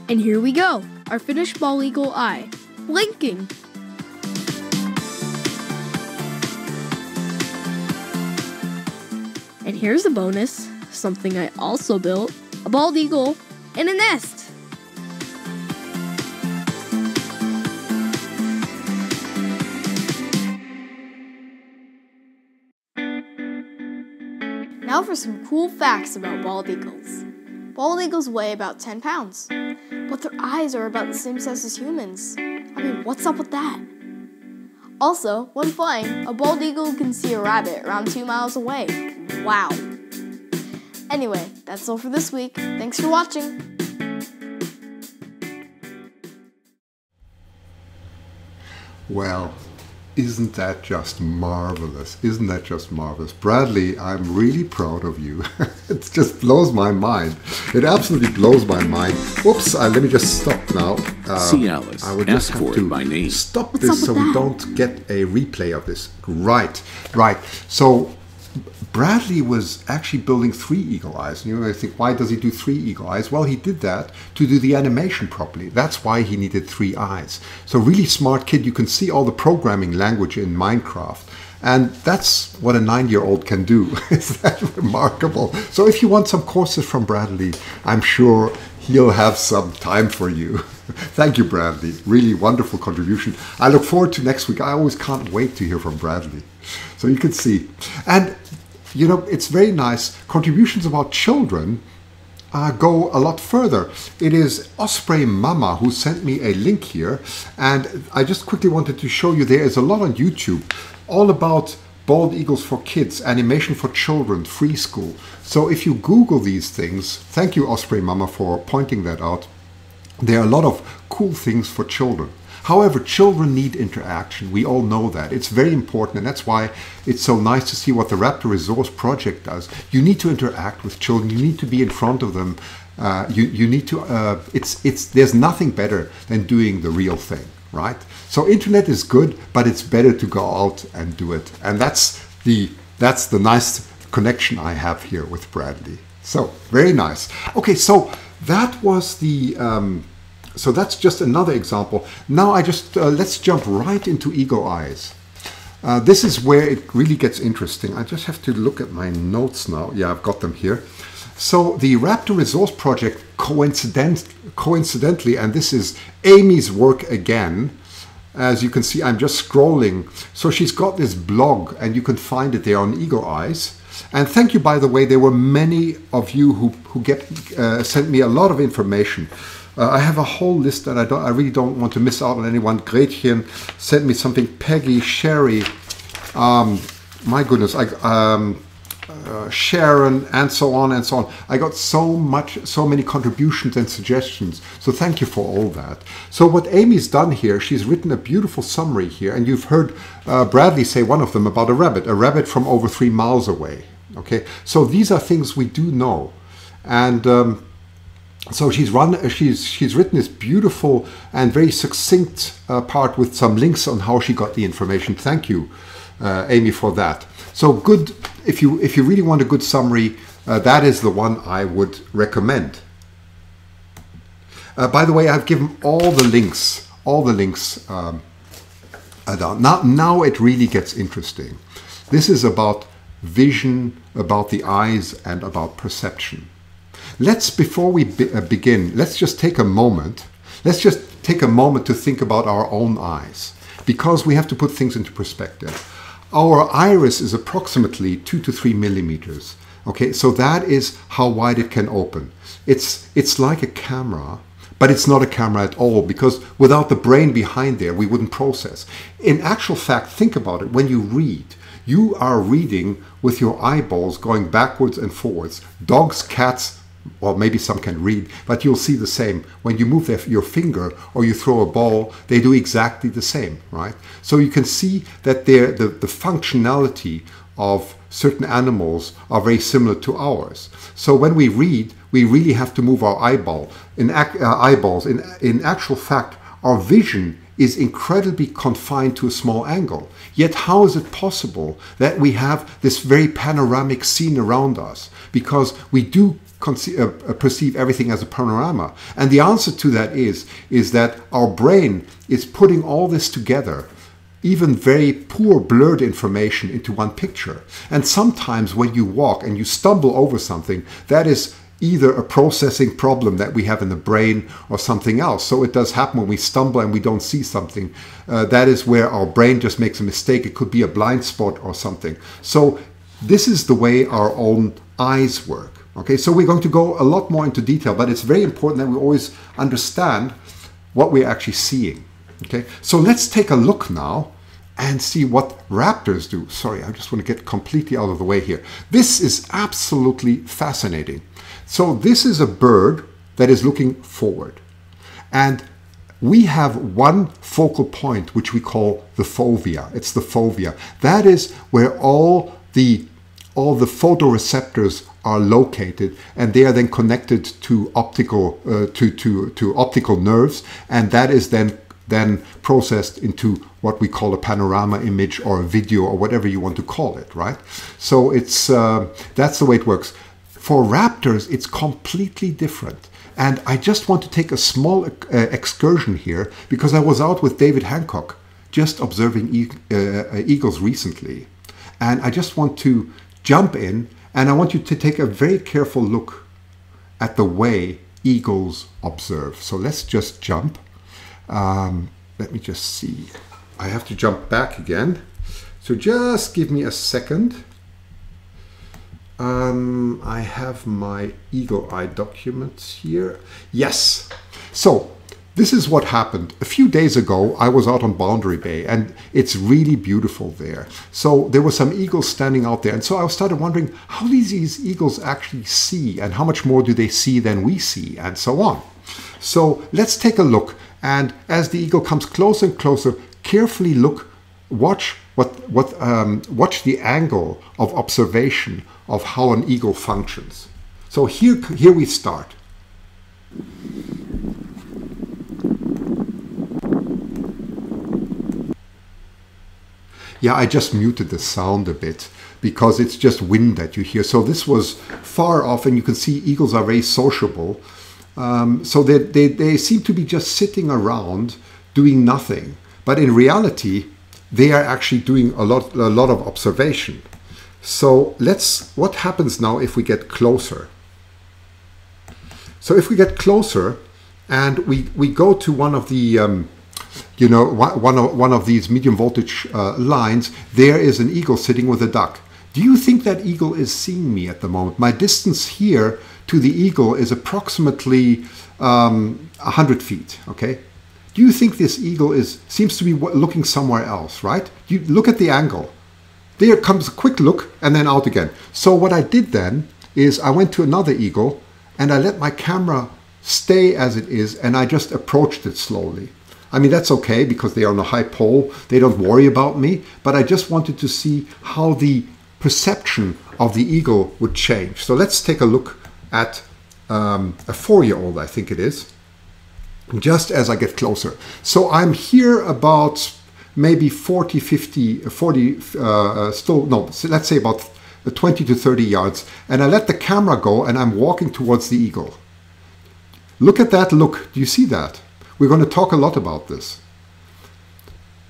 And here we go, our finished bald eagle eye, blinking. And here's a bonus, something I also built, a bald eagle in a nest. Now for some cool facts about bald eagles. Bald eagles weigh about 10 pounds, but their eyes are about the same size as humans. I mean, what's up with that? Also, when flying, a bald eagle can see a rabbit around 2 miles away. Wow. Anyway, that's all for this week. Thanks for watching. Well, isn't that just marvelous? Isn't that just marvelous? Bradley, I'm really proud of you. It just blows my mind. It absolutely blows my mind. Oops, let me just stop now. See Alice, I would just ask have for to it by name. stop this so we don't get a replay of this. Right. So Bradley was actually building 3 eagle eyes. You know, I think, why does he do 3 eagle eyes? Well, he did that to do the animation properly. That's why he needed 3 eyes. So really smart kid. You can see all the programming language in Minecraft. And that's what a 9-year-old can do. Is that remarkable? So if you want some courses from Bradley, I'm sure he'll have some time for you. Thank you, Bradley. Really wonderful contribution. I look forward to next week. I always can't wait to hear from Bradley. So you can see. And, you know, it's very nice. Contributions about children go a lot further. It is Osprey Mama who sent me a link here. And I just quickly wanted to show you there is a lot on YouTube all about bald eagles for kids, animation for children, free school. So if you Google these things, thank you Osprey Mama for pointing that out. There are a lot of cool things for children. However, children need interaction. We all know that. It's very important, and that's why it's so nice to see what the Raptor Resource Project does. You need to interact with children. You need to be in front of them. You need to. There's nothing better than doing the real thing, right? So internet is good, but it's better to go out and do it. And that's the nice connection I have here with Bradley. So very nice. Okay, so that was the So that's just another example. Now I just, let's jump right into Eagle Eyes. This is where it really gets interesting. I just have to look at my notes now. Yeah, I've got them here. So the Raptor Resource Project, coincidentally, and this is Amy's work again. As you can see, I'm just scrolling. So she's got this blog, and you can find it there on Eagle Eyes. And thank you, by the way. There were many of you who sent me a lot of information. I have a whole list that I really don't want to miss out on anyone. Gretchen sent me something. Peggy, Sherry, my goodness, Sharon, and so on and so on. I got so many contributions and suggestions. So thank you for all that. So what Amy's done here, she's written a beautiful summary here, and you've heard Bradley say one of them about a rabbit from over 3 miles away. Okay, so these are things we do know, and so she's written this beautiful and very succinct part with some links on how she got the information. Thank you, Amy, for that. So good. If you really want a good summary, that is the one I would recommend. By the way, I've given all the links down. Now it really gets interesting. This is about vision, about the eyes, and about perception. Before we begin, let's just take a moment. Let's just take a moment to think about our own eyes, because we have to put things into perspective. Our iris is approximately 2 to 3 millimeters. Okay, so that is how wide it can open. It's like a camera, but it's not a camera at all, because without the brain behind there, we wouldn't process. In actual fact, think about it. When you read, you are reading with your eyeballs going backwards and forwards. Dogs, cats, well, maybe some can read, but you'll see the same. When you move your finger or you throw a ball, they do exactly the same, right? So you can see that the functionality of certain animals are very similar to ours. So when we read, we really have to move our eyeballs. In actual fact, our vision is incredibly confined to a small angle. Yet how is it possible that we have this very panoramic scene around us? Because we do perceive everything as a panorama. And the answer to that is that our brain is putting all this together, even very poor blurred information, into one picture. And sometimes when you walk and you stumble over something, that is either a processing problem that we have in the brain or something else. So it does happen when we stumble and we don't see something. That is where our brain just makes a mistake. It could be a blind spot or something. So this is the way our own eyes work. Okay, so we're going to go a lot more into detail, but it's very important that we always understand what we're actually seeing. Okay, so let's take a look now and see what raptors do. Sorry, I just want to get completely out of the way here. This is absolutely fascinating. So this is a bird that is looking forward, and we have one focal point which we call the fovea. It's the fovea. That is where all the photoreceptors are located, and they are then connected to optical optical nerves, and that is then processed into what we call a panorama image or a video or whatever you want to call it, right? So it's that's the way it works. For raptors, it's completely different. And I just want to take a small excursion here, because I was out with David Hancock just observing eagles recently, and I just want to jump in, and I want you to take a very careful look at the way eagles observe. So let's just jump. Let me just see. I have to jump back again. So just give me a second. I have my eagle eye documents here. Yes. So this is what happened. A few days ago, I was out on Boundary Bay, and it's really beautiful there. So there were some eagles standing out there. And so I started wondering, how do these eagles actually see, and how much more do they see than we see, and so on. So let's take a look. And as the eagle comes closer and closer, carefully look, watch the angle of observation of how an eagle functions. So here we start. Yeah, I just muted the sound a bit because it's just wind that you hear. So this was far off, and you can see eagles are very sociable. So they seem to be just sitting around doing nothing. But in reality, they are actually doing a lot of observation. So what happens now if we get closer? So if we get closer and we go to one of the, one of these medium voltage lines, there is an eagle sitting with a duck. Do you think that eagle is seeing me at the moment? My distance here to the eagle is approximately 100 feet, okay? Do you think this eagle seems to be looking somewhere else, right? You look at the angle. There comes a quick look and then out again. So what I did then is I went to another eagle and I let my camera stay as it is and I just approached it slowly. I mean, that's okay because they are on a high pole. They don't worry about me, but I just wanted to see how the perception of the eagle would change. So let's take a look at a 4-year-old, I think it is, just as I get closer. So I'm here about maybe 40, 50, 40, still, no, let's say about 20 to 30 yards. And I let the camera go and I'm walking towards the eagle. Look at that look. Do you see that? We're going to talk a lot about this.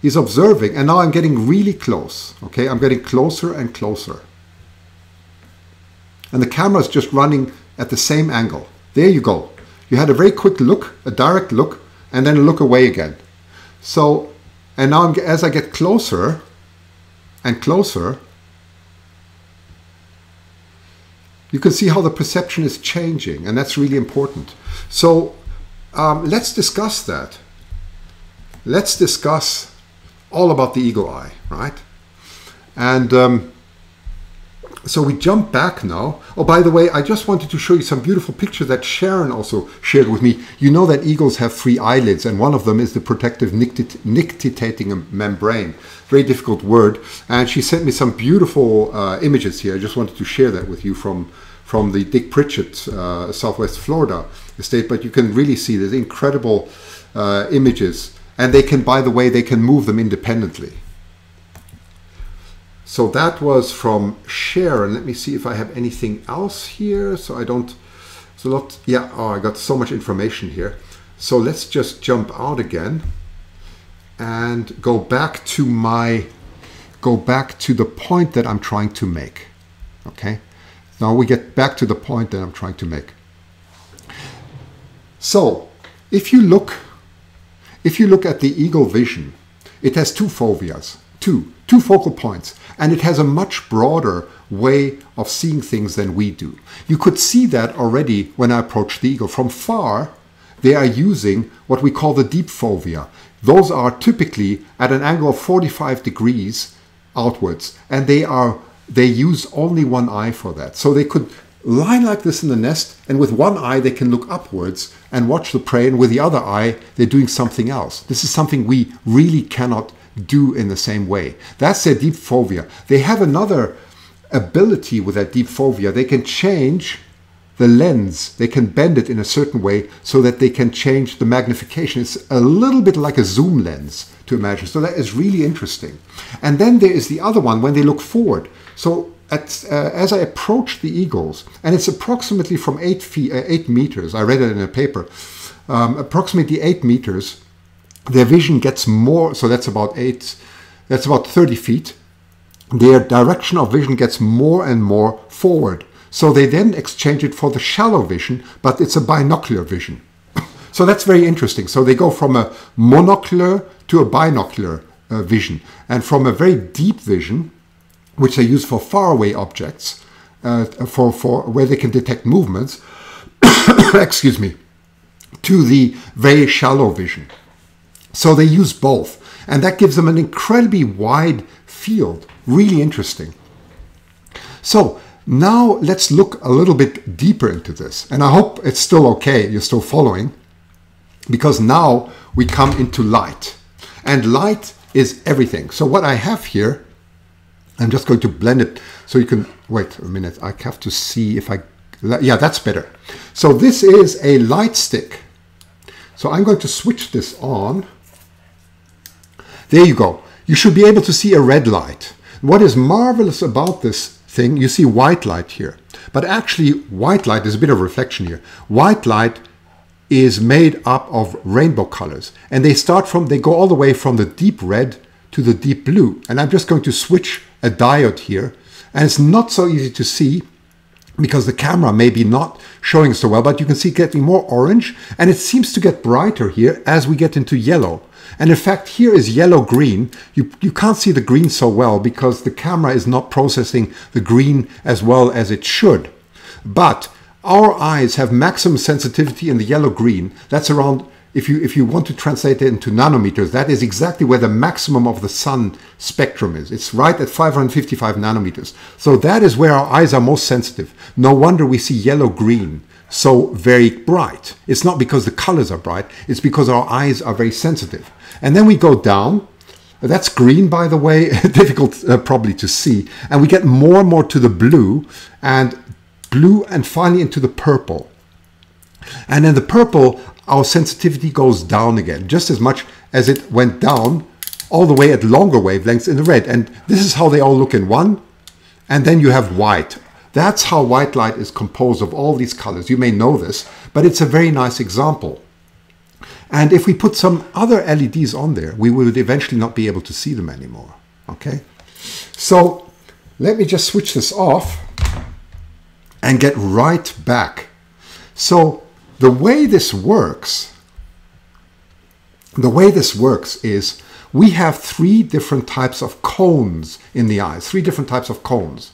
He's observing and now I'm getting really close. Okay, I'm getting closer and closer. And the camera is just running at the same angle. There you go. You had a very quick look, a direct look, and then a look away again. So, and now as I get closer and closer, you can see how the perception is changing, and that's really important. So let's discuss that. Let's discuss all about the eagle eye, right? And so we jump back now. Oh, by the way, I just wanted to show you some beautiful picture that Sharon also shared with me. You know that eagles have 3 eyelids, and one of them is the protective nictitating membrane. Very difficult word. And she sent me some beautiful images here. I just wanted to share that with you from the Dick Pritchett Southwest Florida estate. But you can really see there's incredible images. And they can, by the way, they can move them independently. So that was from Sharon. Let me see if I have anything else here. So I don't, it's a lot, yeah, oh, I got so much information here. So let's just jump out again and go back to the point that I'm trying to make. Okay. Now we get back to the point that I'm trying to make. So if you look at the eagle vision, it has 2 foveas, two focal points, and it has a much broader way of seeing things than we do. You could see that already when I approached the eagle. From far, they are using what we call the deep fovea. Those are typically at an angle of 45 degrees outwards, and they use only one eye for that. So they could lie like this in the nest, and with one eye they can look upwards and watch the prey, and with the other eye they're doing something else. This is something we really cannot do in the same way. That's their deep fovea. They have another ability with that deep fovea. They can change the lens. They can bend it in a certain way so that they can change the magnification. It's a little bit like a zoom lens to imagine. So that is really interesting. And then there is the other one when they look forward. So as I approach the eagles, and it's approximately from 8 meters, I read it in a paper, approximately 8 meters, their vision gets more, so that's about 30 feet. Their direction of vision gets more and more forward. So they then exchange it for the shallow vision, but it's a binocular vision. So that's very interesting. So they go from a monocular to a binocular vision, and from a very deep vision, which they use for faraway objects, for where they can detect movements, excuse me, to the very shallow vision. So they use both, and that gives them an incredibly wide field. Really interesting. So now let's look a little bit deeper into this, and I hope it's still okay, you're still following, because now we come into light, and light is everything. So what I have here, I'm just going to blend it so you can, wait a minute, I have to see if yeah, that's better. So this is a light stick. So I'm going to switch this on. There you go. You should be able to see a red light. What is marvelous about this thing, you see white light here. But actually white light, there's a bit of reflection here. White light is made up of rainbow colors. And they go all the way from the deep red to the deep blue. And I'm just going to switch a diode here. And it's not so easy to see because the camera may be not showing so well, but you can see it getting more orange, and it seems to get brighter here as we get into yellow. And in fact, here is yellow-green. You can't see the green so well because the camera is not processing the green as well as it should. But our eyes have maximum sensitivity in the yellow-green. That's around, if you want to translate it into nanometers, that is exactly where the maximum of the sun spectrum is. It's right at 555 nanometers. So that is where our eyes are most sensitive. No wonder we see yellow-green so very bright. It's not because the colors are bright, it's because our eyes are very sensitive. And then we go down. That's green, by the way, difficult probably to see. And we get more and more to the blue, and finally into the purple. And in the purple, our sensitivity goes down again, just as much as it went down all the way at longer wavelengths in the red. And this is how they all look in one. And then you have white. That's how white light is composed of all these colors. You may know this, but it's a very nice example. And if we put some other LEDs on there, we would eventually not be able to see them anymore. Okay? So let me just switch this off and get right back. So the way this works is we have three different types of cones in the eyes, three different types of cones.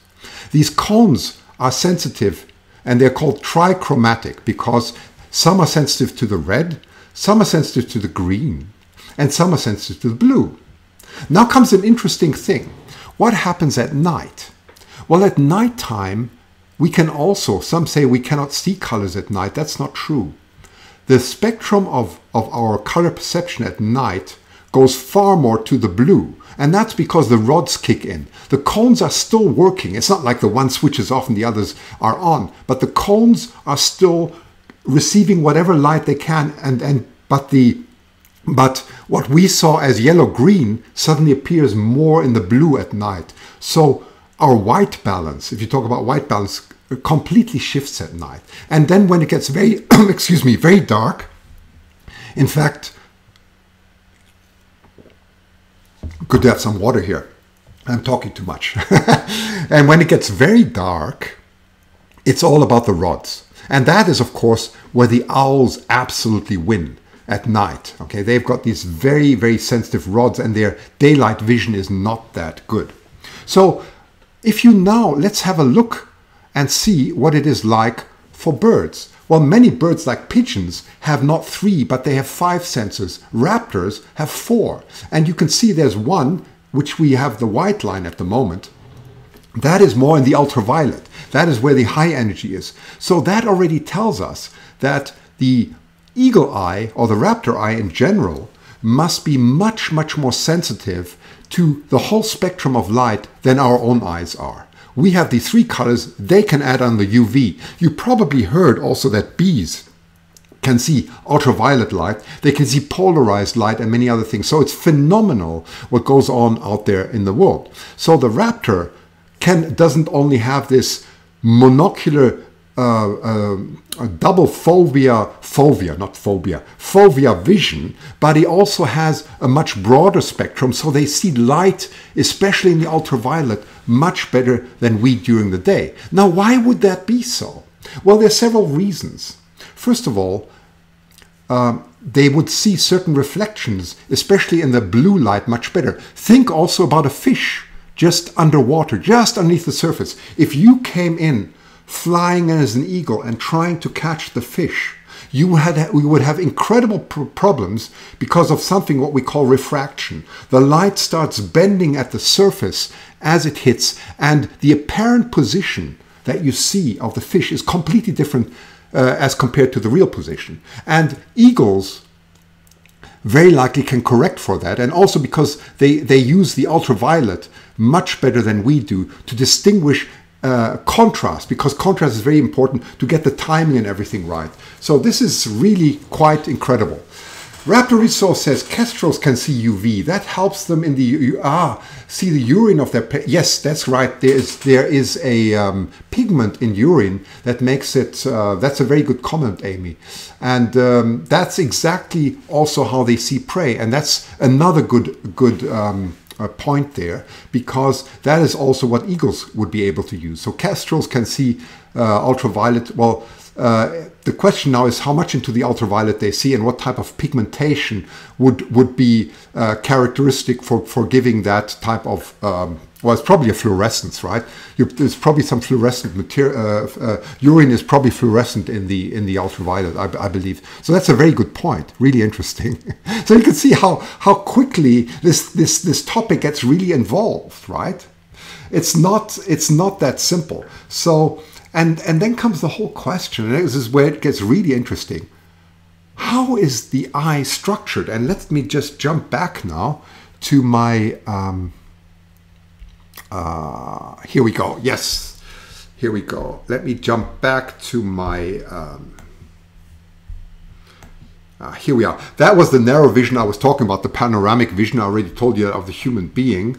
These cones are sensitive, and they're called trichromatic because some are sensitive to the red, some are sensitive to the green, and some are sensitive to the blue. Now comes an interesting thing. What happens at night? Well, at nighttime, we can also, some say we cannot see colors at night. That's not true. The spectrum of our color perception at night goes far more to the blue. And that's because the rods kick in. The cones are still working. It's not like the one switches off and the others are on. But the cones are still receiving whatever light they can. But what we saw as yellow-green suddenly appears more in the blue at night. So our white balance, if you talk about white balance, completely shifts at night. And then when it gets very, excuse me, very dark, in fact, good to have some water here. I'm talking too much. And when it gets very dark, it's all about the rods. And that is, of course, where the owls absolutely win at night. Okay, they've got these very, very sensitive rods, and their daylight vision is not that good. So if you now, let's have a look and see what it is like for birds. Well, many birds like pigeons have not 3, but they have 5 sensors. Raptors have 4. And you can see there's one, which we have the white line at the moment. That is more in the ultraviolet. That is where the high energy is. So that already tells us that the eagle eye, or the raptor eye in general, must be much, much more sensitive to the whole spectrum of light than our own eyes are. We have the 3 colors, they can add on the UV. You probably heard also that bees can see ultraviolet light, they can see polarized light and many other things. So it's phenomenal what goes on out there in the world. So the raptor doesn't only have this monocular double fovea vision, but he also has a much broader spectrum, so they see light, especially in the ultraviolet, much better than we during the day. Now, why would that be so? Well, there are several reasons. First of all, they would see certain reflections, especially in the blue light, much better. Think also about a fish just underwater, just underneath the surface. If you came in flying as an eagle and trying to catch the fish, we would have incredible problems because of something what we call refraction. The light starts bending at the surface as it hits, and the apparent position that you see of the fish is completely different as compared to the real position. And eagles very likely can correct for that, and also because they use the ultraviolet much better than we do to distinguish contrast, because contrast is very important to get the timing and everything right. So this is really quite incredible. Raptor Resource says kestrels can see UV. That helps them in the see the urine of their pet. Yes, that's right. There is a pigment in urine that makes it. That's a very good comment, Amy, and that's exactly also how they see prey, and that's another good point there, because that is also what eagles would be able to use. So kestrels can see ultraviolet. Well, the question now is how much into the ultraviolet they see and what type of pigmentation would be characteristic for giving that type of, well, it's probably a fluorescence, right? There's probably some fluorescent material, urine is probably fluorescent in the ultraviolet, I believe. So that's a very good point, really interesting. So you can see how quickly this topic gets really involved, right? It's not that simple. So, and then comes the whole question, and this is where it gets really interesting. How is the eye structured? And let me just jump back now to my, here we go. Yes, here we go. Let me jump back to my, here we are. That was the narrow vision I was talking about, the panoramic vision I already told you of the human being.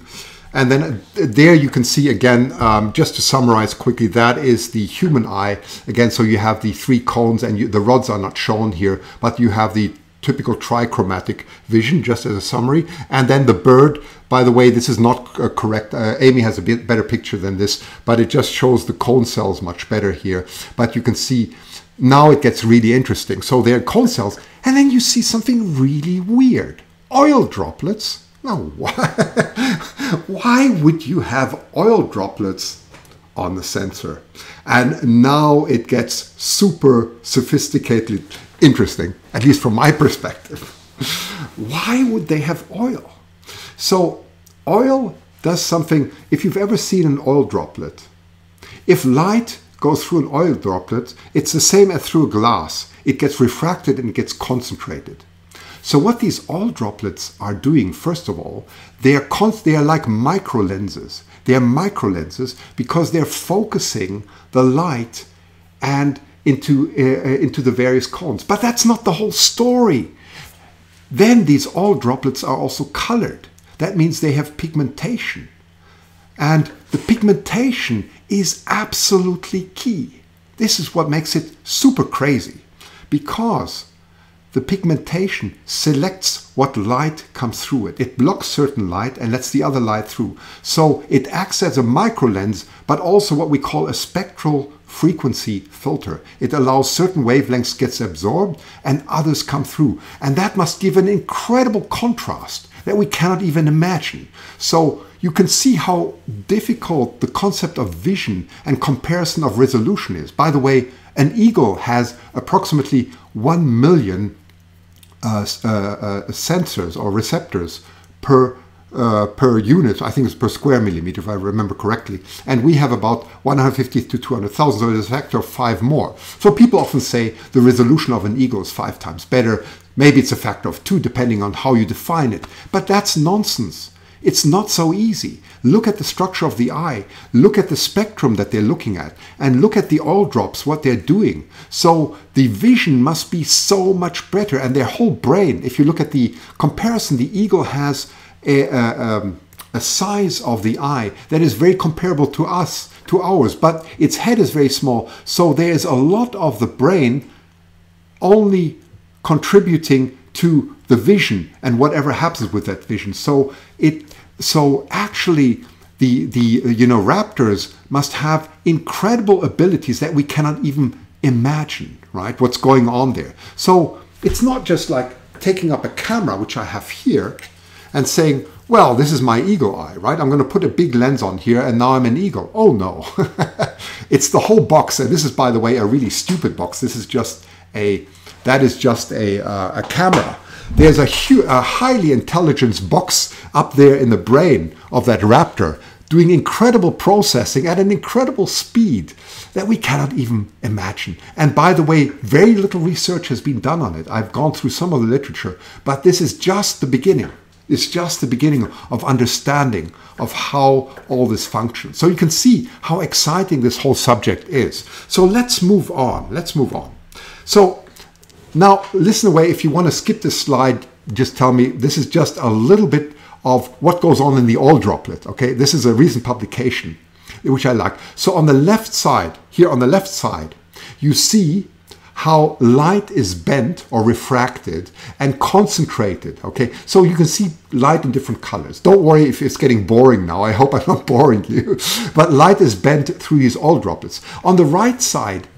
And then there you can see again, just to summarize quickly, that is the human eye. Again, so you have the three cones, and the rods are not shown here, but you have the typical trichromatic vision, just as a summary. And then the bird, by the way, this is not correct. Amy has a bit better picture than this, but it just shows the cone cells much better here. But you can see now it gets really interesting. So there are cone cells, and then you see something really weird. Oil droplets. Now, why would you have oil droplets on the sensor? And now it gets super sophisticated, interesting, at least from my perspective. Why would they have oil? So oil does something. If you've ever seen an oil droplet, if light goes through an oil droplet, it's the same as through a glass. It gets refracted and it gets concentrated. So what these oil droplets are doing, first of all, they are like micro lenses. They are micro lenses because they're focusing the light and into the various cones. But that's not the whole story. Then these oil droplets are also colored. That means they have pigmentation. And the pigmentation is absolutely key. This is what makes it super crazy, because the pigmentation selects what light comes through it. It blocks certain light and lets the other light through. So it acts as a micro lens, but also what we call a spectral frequency filter. It allows certain wavelengths gets absorbed and others come through. And that must give an incredible contrast that we cannot even imagine. So you can see how difficult the concept of vision and comparison of resolution is. By the way, an eagle has approximately 1 million sensors or receptors per unit. I think it's per square millimeter, if I remember correctly. And we have about 150 to 200,000, so there's a factor of 5 more. So people often say the resolution of an eagle is 5 times better. Maybe it's a factor of 2, depending on how you define it. But that's nonsense. It's not so easy. Look at the structure of the eye, look at the spectrum that they're looking at, and look at the oil drops, what they're doing. So the vision must be so much better, and their whole brain, if you look at the comparison, the eagle has a size of the eye that is very comparable to ours, but its head is very small. So there is a lot of the brain only contributing to the vision and whatever happens with that vision. So actually the raptors must have incredible abilities that we cannot even imagine, right? What's going on there. So it's not just like taking up a camera, which I have here, and saying, well, this is my eagle eye, right? I'm going to put a big lens on here and now I'm an eagle. Oh no, it's the whole box. And this is, by the way, a really stupid box. This is just a camera. There's a highly intelligent box up there in the brain of that raptor doing incredible processing at an incredible speed that we cannot even imagine. And by the way, very little research has been done on it. I've gone through some of the literature, but this is just the beginning. It's just the beginning of understanding of how all this functions. So you can see how exciting this whole subject is. So let's move on. So Now, listen away. If you want to skip this slide, just tell me. This is just a little bit of what goes on in the oil droplet. Okay, this is a recent publication, which I like. So on the left side, here on the left side, you see how light is bent or refracted and concentrated. Okay, so you can see light in different colors. Don't worry if it's getting boring now. I hope I'm not boring you. But light is bent through these oil droplets. On the right side,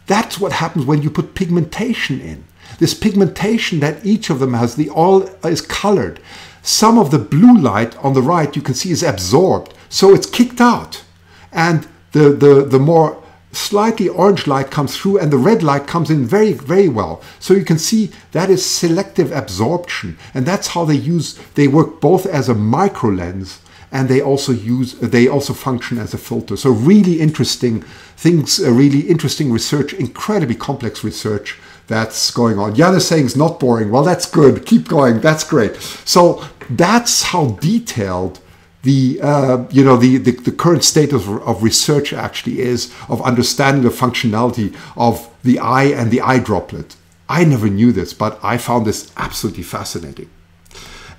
that's what happens when you put pigmentation in. This pigmentation that each of them has, the oil is colored. Some of the blue light on the right you can see is absorbed, so it's kicked out. And the more slightly orange light comes through, and the red light comes in very, very well. So you can see that is selective absorption, and that's how they work both as a micro lens, and they also function as a filter. So really interesting things, really interesting research, incredibly complex research that's going on. Jan is saying it's not boring. Well, that's good. Keep going. That's great. So that's how detailed the current state of research actually is, of understanding the functionality of the eye and the eye droplet. I never knew this, but I found this absolutely fascinating.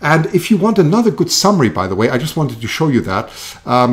And if you want another good summary, by the way, I just wanted to show you that.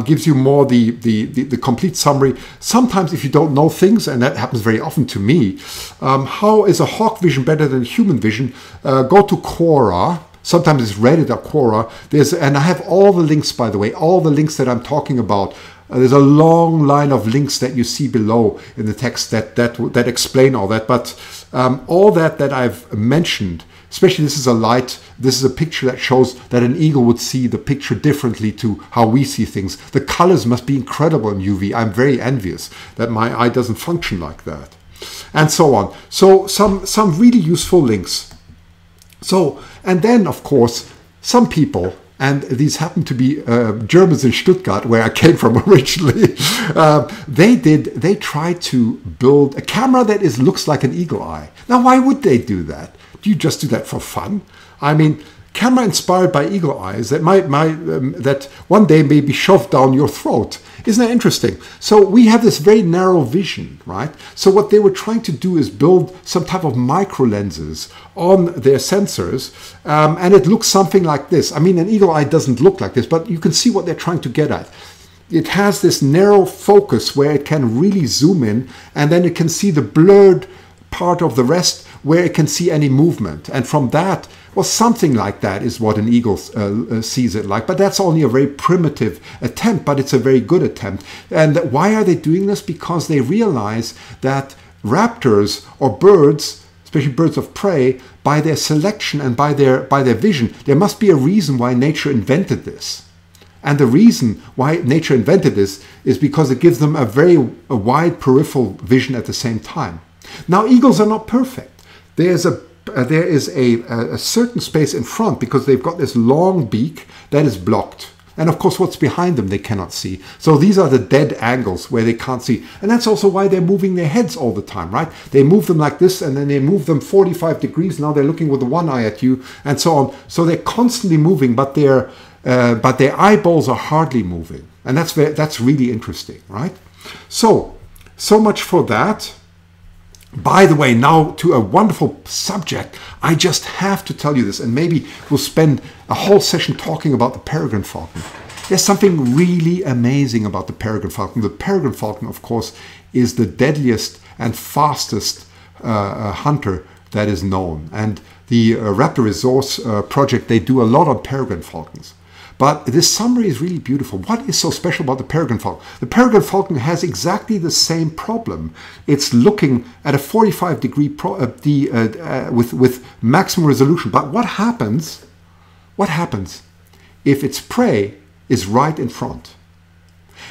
Gives you more the complete summary. Sometimes if you don't know things, and that happens very often to me, how is a hawk vision better than human vision? Go to Quora. Sometimes it's Reddit or Quora. And I have all the links, by the way, all the links that I'm talking about. There's a long line of links that you see below in the text that explain all that. But all that I've mentioned, especially this is a picture that shows that an eagle would see the picture differently to how we see things. The colors must be incredible in UV. I'm very envious that my eye doesn't function like that. And so on. So some really useful links. So, and then of course, some people, and these happen to be Germans in Stuttgart, where I came from originally, they tried to build a camera that looks like an eagle eye. Now, why would they do that? Do you just do that for fun? I mean, camera inspired by eagle eyes that that one day may be shoved down your throat. Isn't that interesting? So we have this very narrow vision, right? So what they were trying to do is build some type of micro lenses on their sensors, and it looks something like this. I mean, an eagle eye doesn't look like this, but you can see what they're trying to get at. It has this narrow focus where it can really zoom in, and then it can see the blurred part of the rest where it can see any movement. And from that, well, something like that is what an eagle sees it like. But that's only a very primitive attempt, but it's a very good attempt. And why are they doing this? Because they realize that raptors or birds, especially birds of prey, by their selection and by their vision, there must be a reason why nature invented this. And the reason why nature invented this is because it gives them a wide peripheral vision at the same time. Now, eagles are not perfect. There is a certain space in front because they've got this long beak that is blocked. And of course, what's behind them, they cannot see. So these are the dead angles where they can't see. And that's also why they're moving their heads all the time, right? They move them like this, and then they move them 45 degrees. Now they're looking with one eye at you, and so on. So they're constantly moving, but their eyeballs are hardly moving. And that's really interesting, right? So much for that. By the way, now to a wonderful subject. I just have to tell you this, and maybe we'll spend a whole session talking about the peregrine falcon. There's something really amazing about the peregrine falcon. The peregrine falcon, of course, is the deadliest and fastest hunter that is known. And the Raptor Resource project, they do a lot on peregrine falcons. But this summary is really beautiful. What is so special about the peregrine falcon? The peregrine falcon has exactly the same problem. It's looking at a 45-degree with maximum resolution. But what happens if its prey is right in front?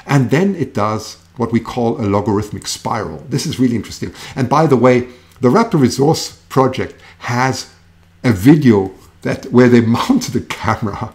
And then it does what we call a logarithmic spiral. This is really interesting. And by the way, the Raptor Resource project has a video where they mounted a camera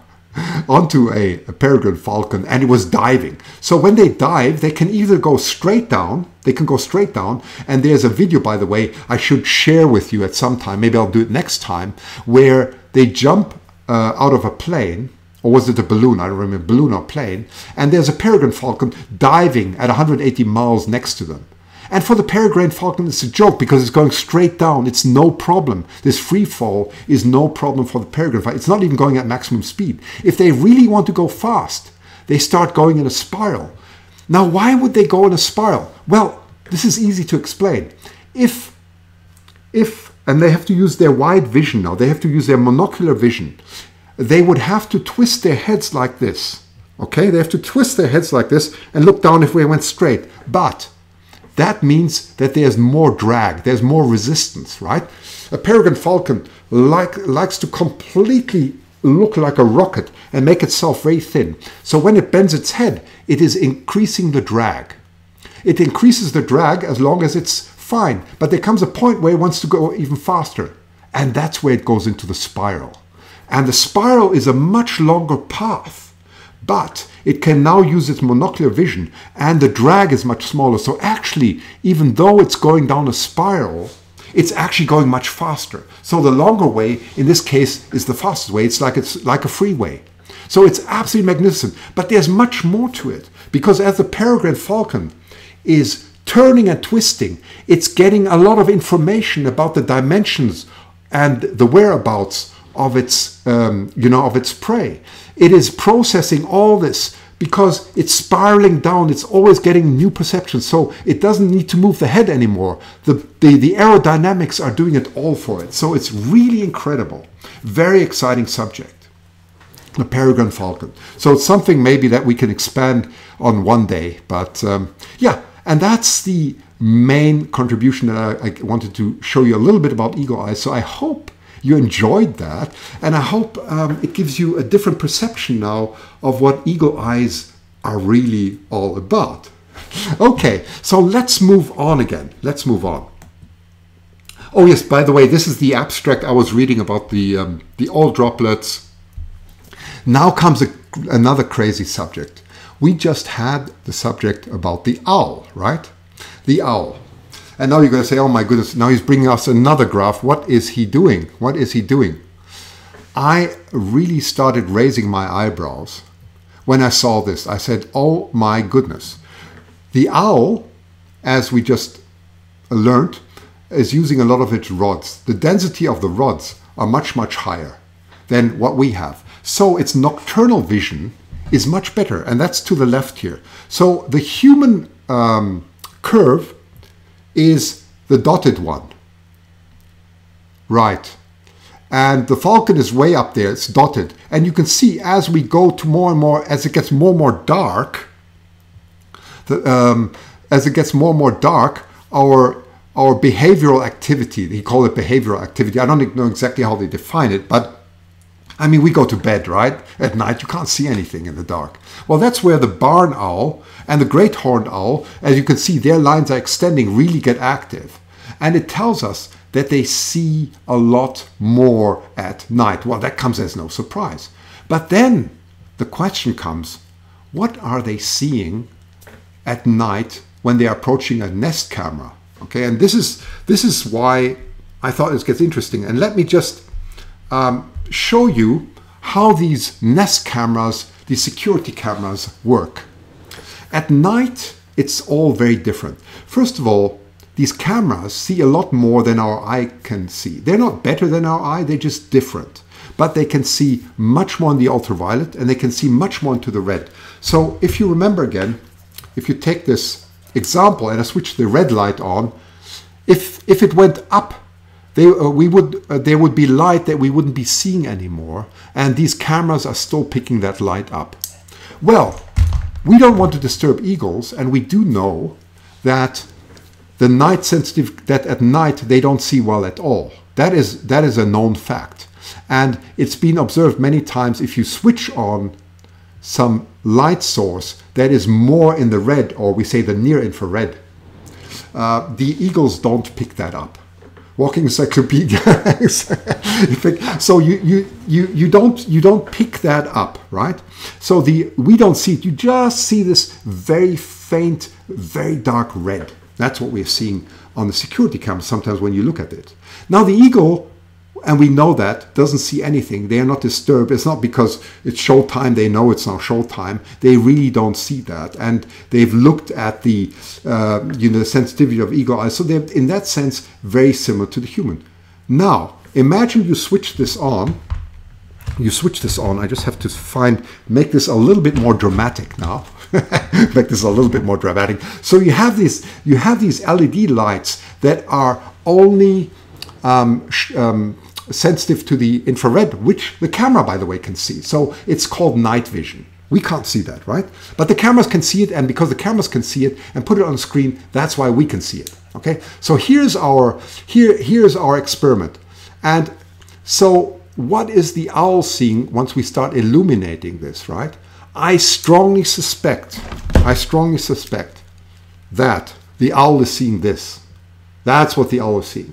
onto a peregrine falcon, and it was diving. So when they dive, they can either go straight down, and there's a video, by the way, I should share with you at some time, maybe I'll do it next time, where they jump out of a plane, or was it a balloon? I don't remember, balloon or plane, and there's a peregrine falcon diving at 180 miles next to them. And for the peregrine falcon, it's a joke because it's going straight down. It's no problem. This free fall is no problem for the peregrine falcon. It's not even going at maximum speed. If they really want to go fast, they start going in a spiral. Now, why would they go in a spiral? Well, this is easy to explain. And they have to use their wide vision now. They have to use their monocular vision. They would have to twist their heads like this. Okay, they have to twist their heads like this and look down if we went straight. But that means that there's more drag, there's more resistance, right? A peregrine falcon likes to completely look like a rocket and make itself very thin. So when it bends its head, it is increasing the drag. It increases the drag as long as it's fine. But there comes a point where it wants to go even faster. And that's where it goes into the spiral. And the spiral is a much longer path. But it can now use its monocular vision and the drag is much smaller. So actually, even though it's going down a spiral, it's actually going much faster. So the longer way, in this case, is the fastest way. It's like a freeway. So it's absolutely magnificent. But there's much more to it. Because as the peregrine falcon is turning and twisting, it's getting a lot of information about the dimensions and the whereabouts of its, of its prey. It is processing all this because it's spiraling down. It's always getting new perceptions. So it doesn't need to move the head anymore. The aerodynamics are doing it all for it. So it's really incredible. Very exciting subject. The peregrine falcon. So it's something maybe that we can expand on one day. But yeah, and that's the main contribution that I wanted to show you a little bit about eagle eyes. So I hope you enjoyed that, and I hope it gives you a different perception now of what eagle eyes are really all about. Okay, so let's move on again. Let's move on. Oh yes, by the way, this is the abstract I was reading about the all droplets. Now comes another crazy subject. We just had the subject about the owl, right? The owl. And now you're going to say, oh my goodness, now he's bringing us another graph. What is he doing? What is he doing? I really started raising my eyebrows when I saw this. I said, oh my goodness. The owl, as we just learned, is using a lot of its rods. The density of the rods are much, much higher than what we have. So its nocturnal vision is much better. And that's to the left here. So the human curve is the dotted one, right? And the falcon is way up there, it's dotted. And you can see as we go to more and more, as it gets more and more dark, our behavioral activity, they call it behavioral activity. I don't know exactly how they define it, but I mean, we go to bed, right? At night, you can't see anything in the dark. Well, that's where the barn owl and the great horned owl, as you can see, their lines are extending, really get active. And it tells us that they see a lot more at night. Well, that comes as no surprise. But then the question comes, what are they seeing at night when they are approaching a nest camera? Okay, and this is why I thought this gets interesting. And let me just show you how these nest cameras, these security cameras work. At night, it's all very different. First of all, these cameras see a lot more than our eye can see. They're not better than our eye, they're just different. But they can see much more in the ultraviolet and they can see much more into the red. So if you remember again, if you take this example and I switch the red light on, if it went up, there would be light that we wouldn't be seeing anymore, and these cameras are still picking that light up. Well, we don't want to disturb eagles, and we do know that that at night they don't see well at all. That is a known fact, and it's been observed many times. If you switch on some light source that is more in the red, or we say the near infrared, the eagles don't pick that up. Walking encyclopedia. So you don't pick that up, right? So we don't see it. You just see this very faint, very dark red. That's what we're seeing on the security camera sometimes when you look at it. Now the eagle, And we know that, doesn't see anything. They are not disturbed. It's not because it's showtime, they know it's now showtime. They really don't see that. And they've looked at the, the sensitivity of eagle eyes. So they're, in that sense, very similar to the human. Now, imagine you switch this on. You switch this on. I just have to make this a little bit more dramatic now. Make this a little bit more dramatic. So you have these LED lights that are only sensitive to the infrared, which the camera, by the way, can see. So it's called night vision. We can't see that, right? But the cameras can see it, and because the cameras can see it and put it on the screen, that's why we can see it. Okay. So here's our experiment. And so what is the owl seeing once we start illuminating this, right? I strongly suspect that the owl is seeing this. That's what the owl is seeing.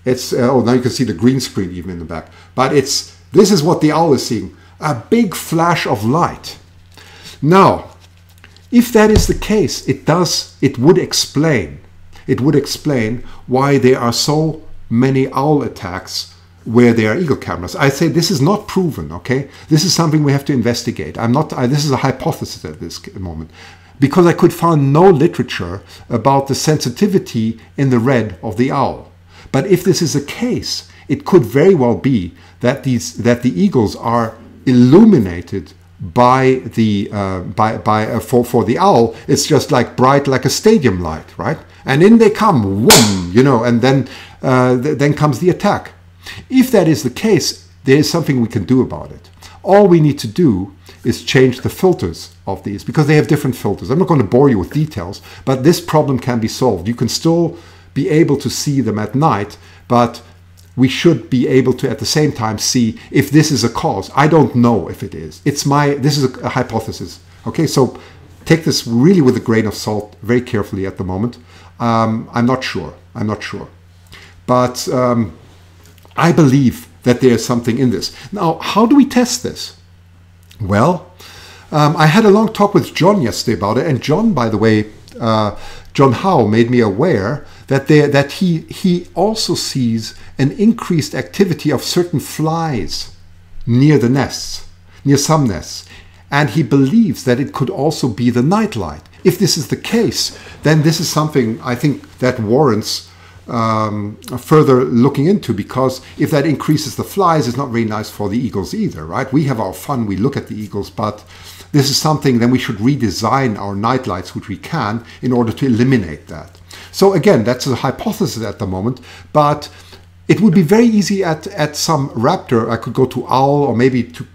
It's oh, now you can see the green screen even in the back. But this is what the owl is seeing. A big flash of light. Now, if that is the case, it would explain why there are so many owl attacks where there are eagle cameras. I say this is not proven, okay? This is something we have to investigate. This is a hypothesis at this moment, because I could find no literature about the sensitivity in the red of the owl. But if this is the case, it could very well be that the eagles are illuminated by the for the owl. It's just like bright, like a stadium light, right? And in they come, whoom, and then comes the attack. If that is the case, there is something we can do about it. All we need to do is change the filters of these, because they have different filters. I'm not going to bore you with details, but this problem can be solved. You can still be able to see them at night, but we should be able to at the same time see if this is a cause. I don't know if it is. This is a hypothesis. Okay, so take this really with a grain of salt, very carefully at the moment. I'm not sure. But I believe that there is something in this. Now, how do we test this? Well, I had a long talk with John yesterday about it, and John, by the way, John Howe made me aware that he also sees an increased activity of certain flies near the nests, near some nests, and he believes that it could also be the nightlight. If this is the case, then this is something I think that warrants further looking into, because if that increases the flies, it's not very nice for the eagles either, right? We have our fun, we look at the eagles, but this is something, then we should redesign our night lights, which we can, in order to eliminate that. So again, that's a hypothesis at the moment, but it would be very easy at some raptor. I could go to owl, or maybe to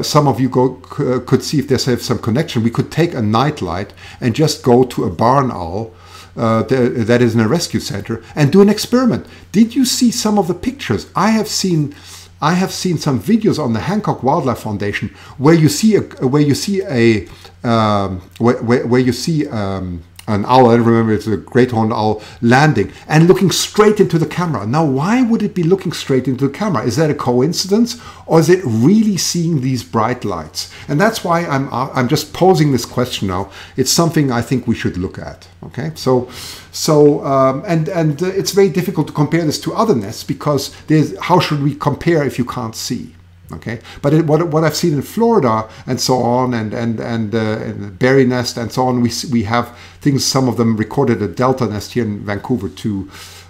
some of you could see if there's some connection. We could take a night light and just go to a barn owl that is in a rescue center and do an experiment. Did you see some of the pictures? I have seen some videos on the Hancock Wildlife Foundation where you see an owl, I don't remember, it's a great horned owl, landing and looking straight into the camera. Now, why would it be looking straight into the camera? Is that a coincidence, or is it really seeing these bright lights? And that's why I'm just posing this question now. It's something I think we should look at. Okay, so it's very difficult to compare this to other nests, because how should we compare if you can't see? Okay, but what I've seen in Florida and so on, and Berry Nest and so on, we have things. Some of them recorded at Delta Nest here in Vancouver too.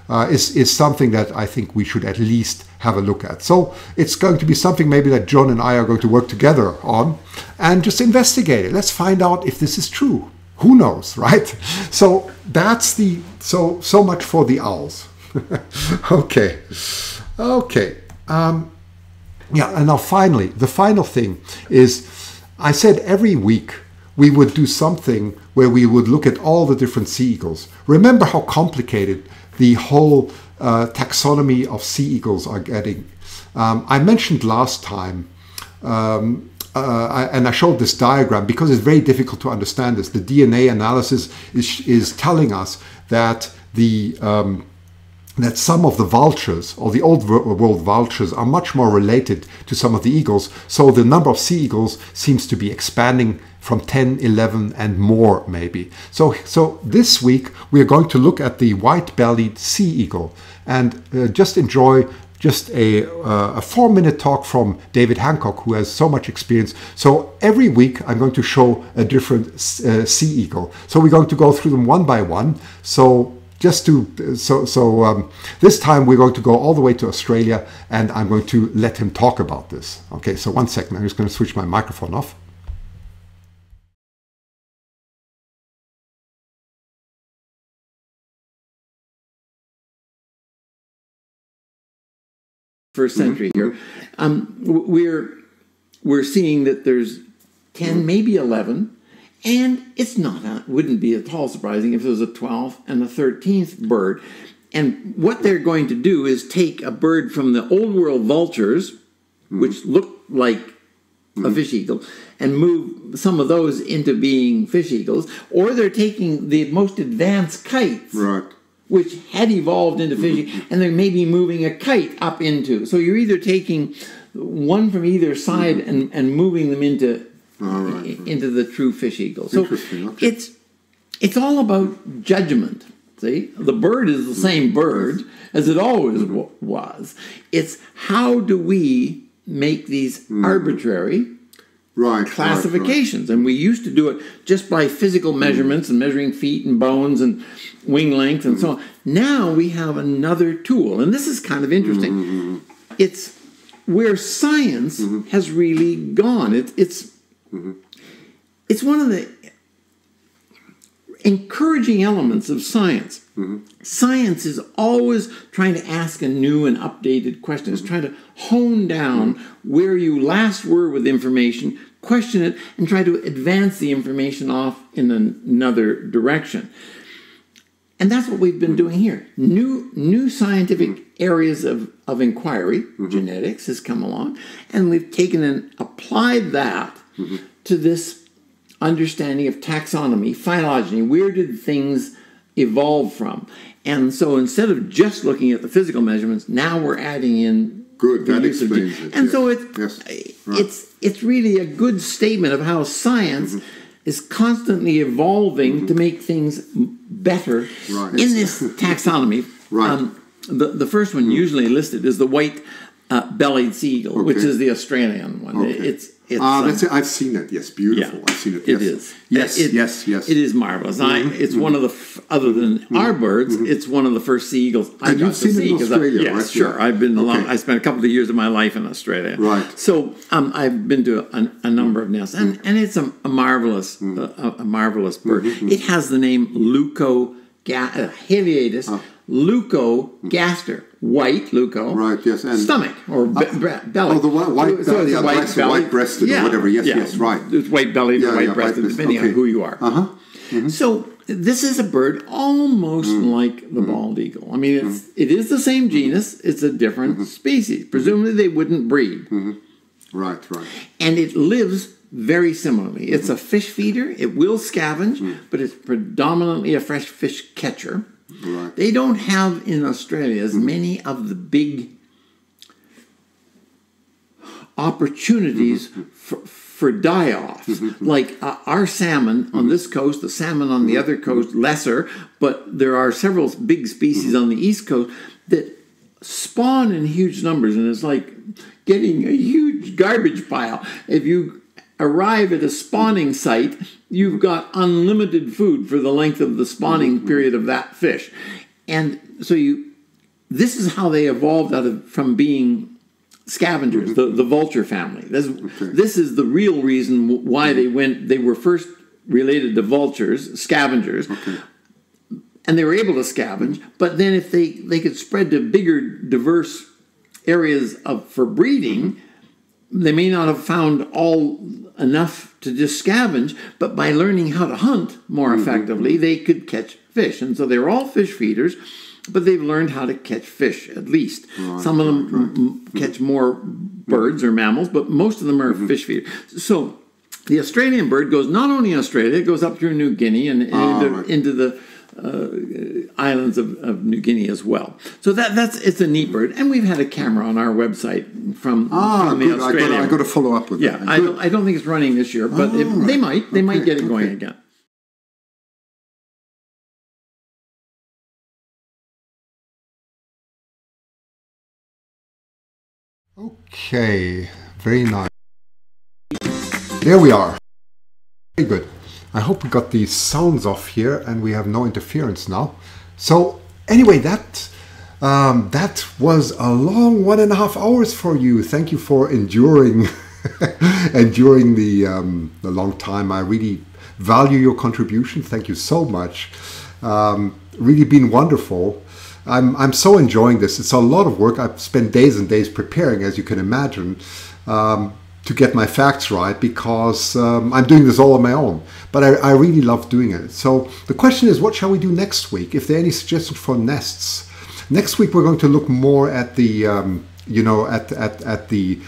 Is something that I think we should at least have a look at. So it's going to be something maybe that John and I are going to work together on and just investigate it. Let's find out if this is true. Who knows, right? So that's so much for the owls. Okay. Yeah, and now finally, the final thing is, I said every week we would do something where we would look at all the different sea eagles. Remember how complicated the whole taxonomy of sea eagles are getting. I mentioned last time, and I showed this diagram because it's very difficult to understand this. The DNA analysis is telling us that that some of the vultures, or the old world vultures, are much more related to some of the eagles. So the number of sea eagles seems to be expanding from 10, 11 and more maybe. So this week we are going to look at the white-bellied sea eagle and just enjoy just a 4-minute talk from David Hancock, who has so much experience. So every week I'm going to show a different sea eagle. So we're going to go through them one by one. So just to this time we're going to go all the way to Australia, and I'm going to let him talk about this. Okay, so 1 second. I'm just going to switch my microphone off. First century here. We're seeing that there's 10, maybe 11, and it's not, wouldn't be at all surprising if there was a 12th and a 13th bird. And what they're going to do is take a bird from the old world vultures, which look like a fish eagle, and move some of those into being fish eagles, or they're taking the most advanced kites, Right. which had evolved into fishing, and they're maybe moving a kite up into. So you're either taking one from either side and moving them into into the true fish eagle. So okay. it's all about judgment. See, the bird is the same bird as it always was. It's how do we make these arbitrary classifications. And we used to do it just by physical measurements and measuring feet and bones and wing length and so on. Now we have another tool, and this is kind of interesting. It's where science has really gone. It's one of the encouraging elements of science. Science is always trying to ask a new and updated question. It's trying to hone down where you last were with information, question it, and try to advance the information off in another direction. And that's what we've been doing here. New scientific areas of inquiry, genetics, has come along, and we've taken and applied that to this understanding of taxonomy, phylogeny. Where did things evolve from? And so instead of just looking at the physical measurements, now we're adding in that explains it. And so it's really a good statement of how science is constantly evolving to make things better in this taxonomy. The first one usually listed is the white-bellied sea eagle, which is the Australian one. That's it. I've seen it. Yes, beautiful. Yeah, I've seen it. It is. Yes. It is marvelous. It's one of the other than our birds. It's one of the first sea eagles I got to see. You've seen it in Australia, right? Sure. I've been I spent a couple of years of my life in Australia. Right. So I've been to a number of nests, and it's a marvelous bird. It has the name Heliatus leucogaster. White leuco, and stomach or belly. Oh, the white-breasted or whatever. Yes, right. It's white-bellied or white-breasted, depending on who you are. So this is a bird almost like the bald eagle. I mean, it is the same genus. It's a different species. Presumably, they wouldn't breed. Right. And it lives very similarly. It's a fish feeder. It will scavenge, but it's predominantly a fresh fish catcher. Right. They don't have in Australia as many of the big opportunities for die-offs. Like our salmon on this coast, the salmon on the other coast, lesser, but there are several big species on the east coast that spawn in huge numbers, and it's like getting a huge garbage pile. If you arrive at a spawning site, you've got unlimited food for the length of the spawning period of that fish. And so this is how they evolved from being scavengers, the vulture family. This is the real reason why they were first related to vultures, scavengers. And they were able to scavenge, but then if they could spread to bigger, diverse areas for breeding, they may not have found enough to just scavenge, but by learning how to hunt more effectively, they could catch fish. And so they're all fish feeders, but they've learned how to catch fish, at least. Some of them catch more birds or mammals, but most of them are fish feeders. So the Australian bird goes not only in Australia, it goes up through New Guinea and into the islands of New Guinea as well. So it's a neat bird, and we've had a camera on our website from the Australian. I got to follow up with that. I don't think it's running this year, but they might get it going again. Okay, very nice. There we are. Very good. I hope we got the sounds off here and we have no interference now. So anyway, that was a long 1.5 hours for you. Thank you for enduring enduring the long time. I really value your contribution. Thank you so much. Really been wonderful. I'm so enjoying this. It's a lot of work. I've spent days and days preparing, as you can imagine, to get my facts right, because I'm doing this all on my own. But I really love doing it. So the question is, what shall we do next week? If there are any suggestions for nests. Next week we're going to look more at the at the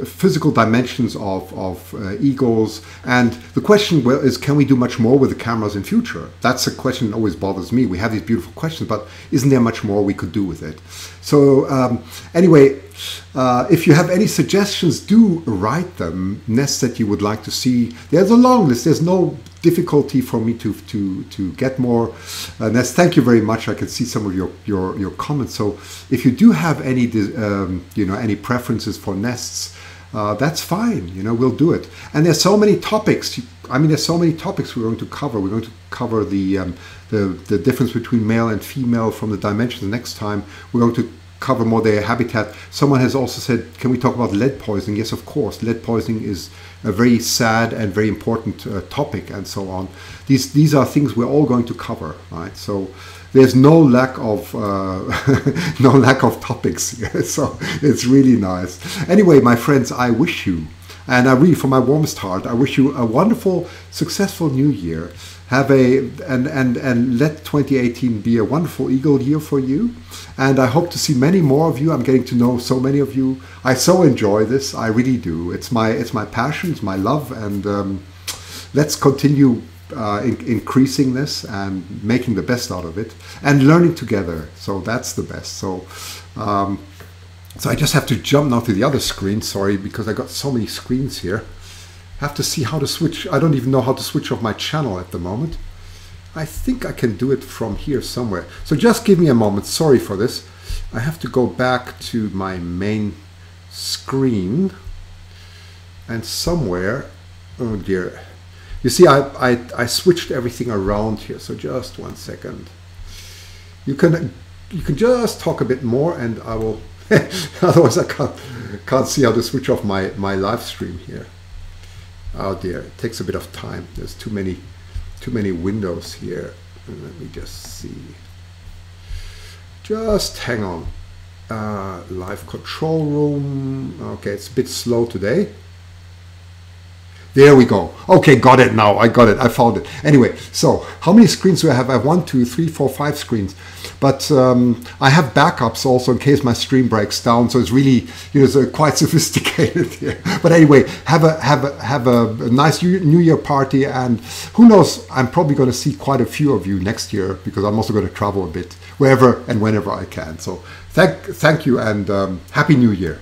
physical dimensions of eagles, and the question is, can we do much more with the cameras in future? That's a question that always bothers me. We have these beautiful questions, but isn't there much more we could do with it? So anyway, if you have any suggestions, do write them. Nests that you would like to see. There's a long list. There's no difficulty for me to get more nests. Thank you very much. I can see some of your comments. So if you do have any any preferences for nests, that's fine. We'll do it. And there's so many topics. I mean, there's so many topics we're going to cover. We're going to cover the difference between male and female from the dimensions next time. We're going to cover more their habitat. Someone has also said, can we talk about lead poisoning? Yes, of course. Lead poisoning is a very sad and very important topic, and so on. These are things we're all going to cover, right? So there's no lack of no lack of topics here. So it's really nice. Anyway, my friends, I wish you, and I really, from my warmest heart, I wish you a wonderful, successful new year. Have and let 2018 be a wonderful eagle year for you. And I hope to see many more of you. I'm getting to know so many of you. I so enjoy this. I really do. It's my passion. It's my love. And let's continue increasing this and making the best out of it and learning together. So that's the best. So so I just have to jump now to the other screen. Sorry, because I got so many screens here. Have to see how to switch. I don't even know how to switch off my channel at the moment. I think I can do it from here somewhere. So just give me a moment. Sorry for this. I have to go back to my main screen and somewhere. Oh dear. You see, I switched everything around here. So just 1 second. You can just talk a bit more, and I will. Otherwise, I can't see how to switch off my live stream here. Oh dear, it takes a bit of time. There's too many windows here. Let me just see. Just hang on. Live control room. Okay, it's a bit slow today. There we go. Okay, got it now. I got it. I found it. Anyway, so how many screens do I have? I have 1, 2, 3, 4, 5 screens. But I have backups also in case my stream breaks down. So it's really, it's quite sophisticated here. But anyway, have a nice New Year party, and who knows? I'm probably going to see quite a few of you next year, because I'm also going to travel a bit wherever and whenever I can. So thank you, and Happy New Year.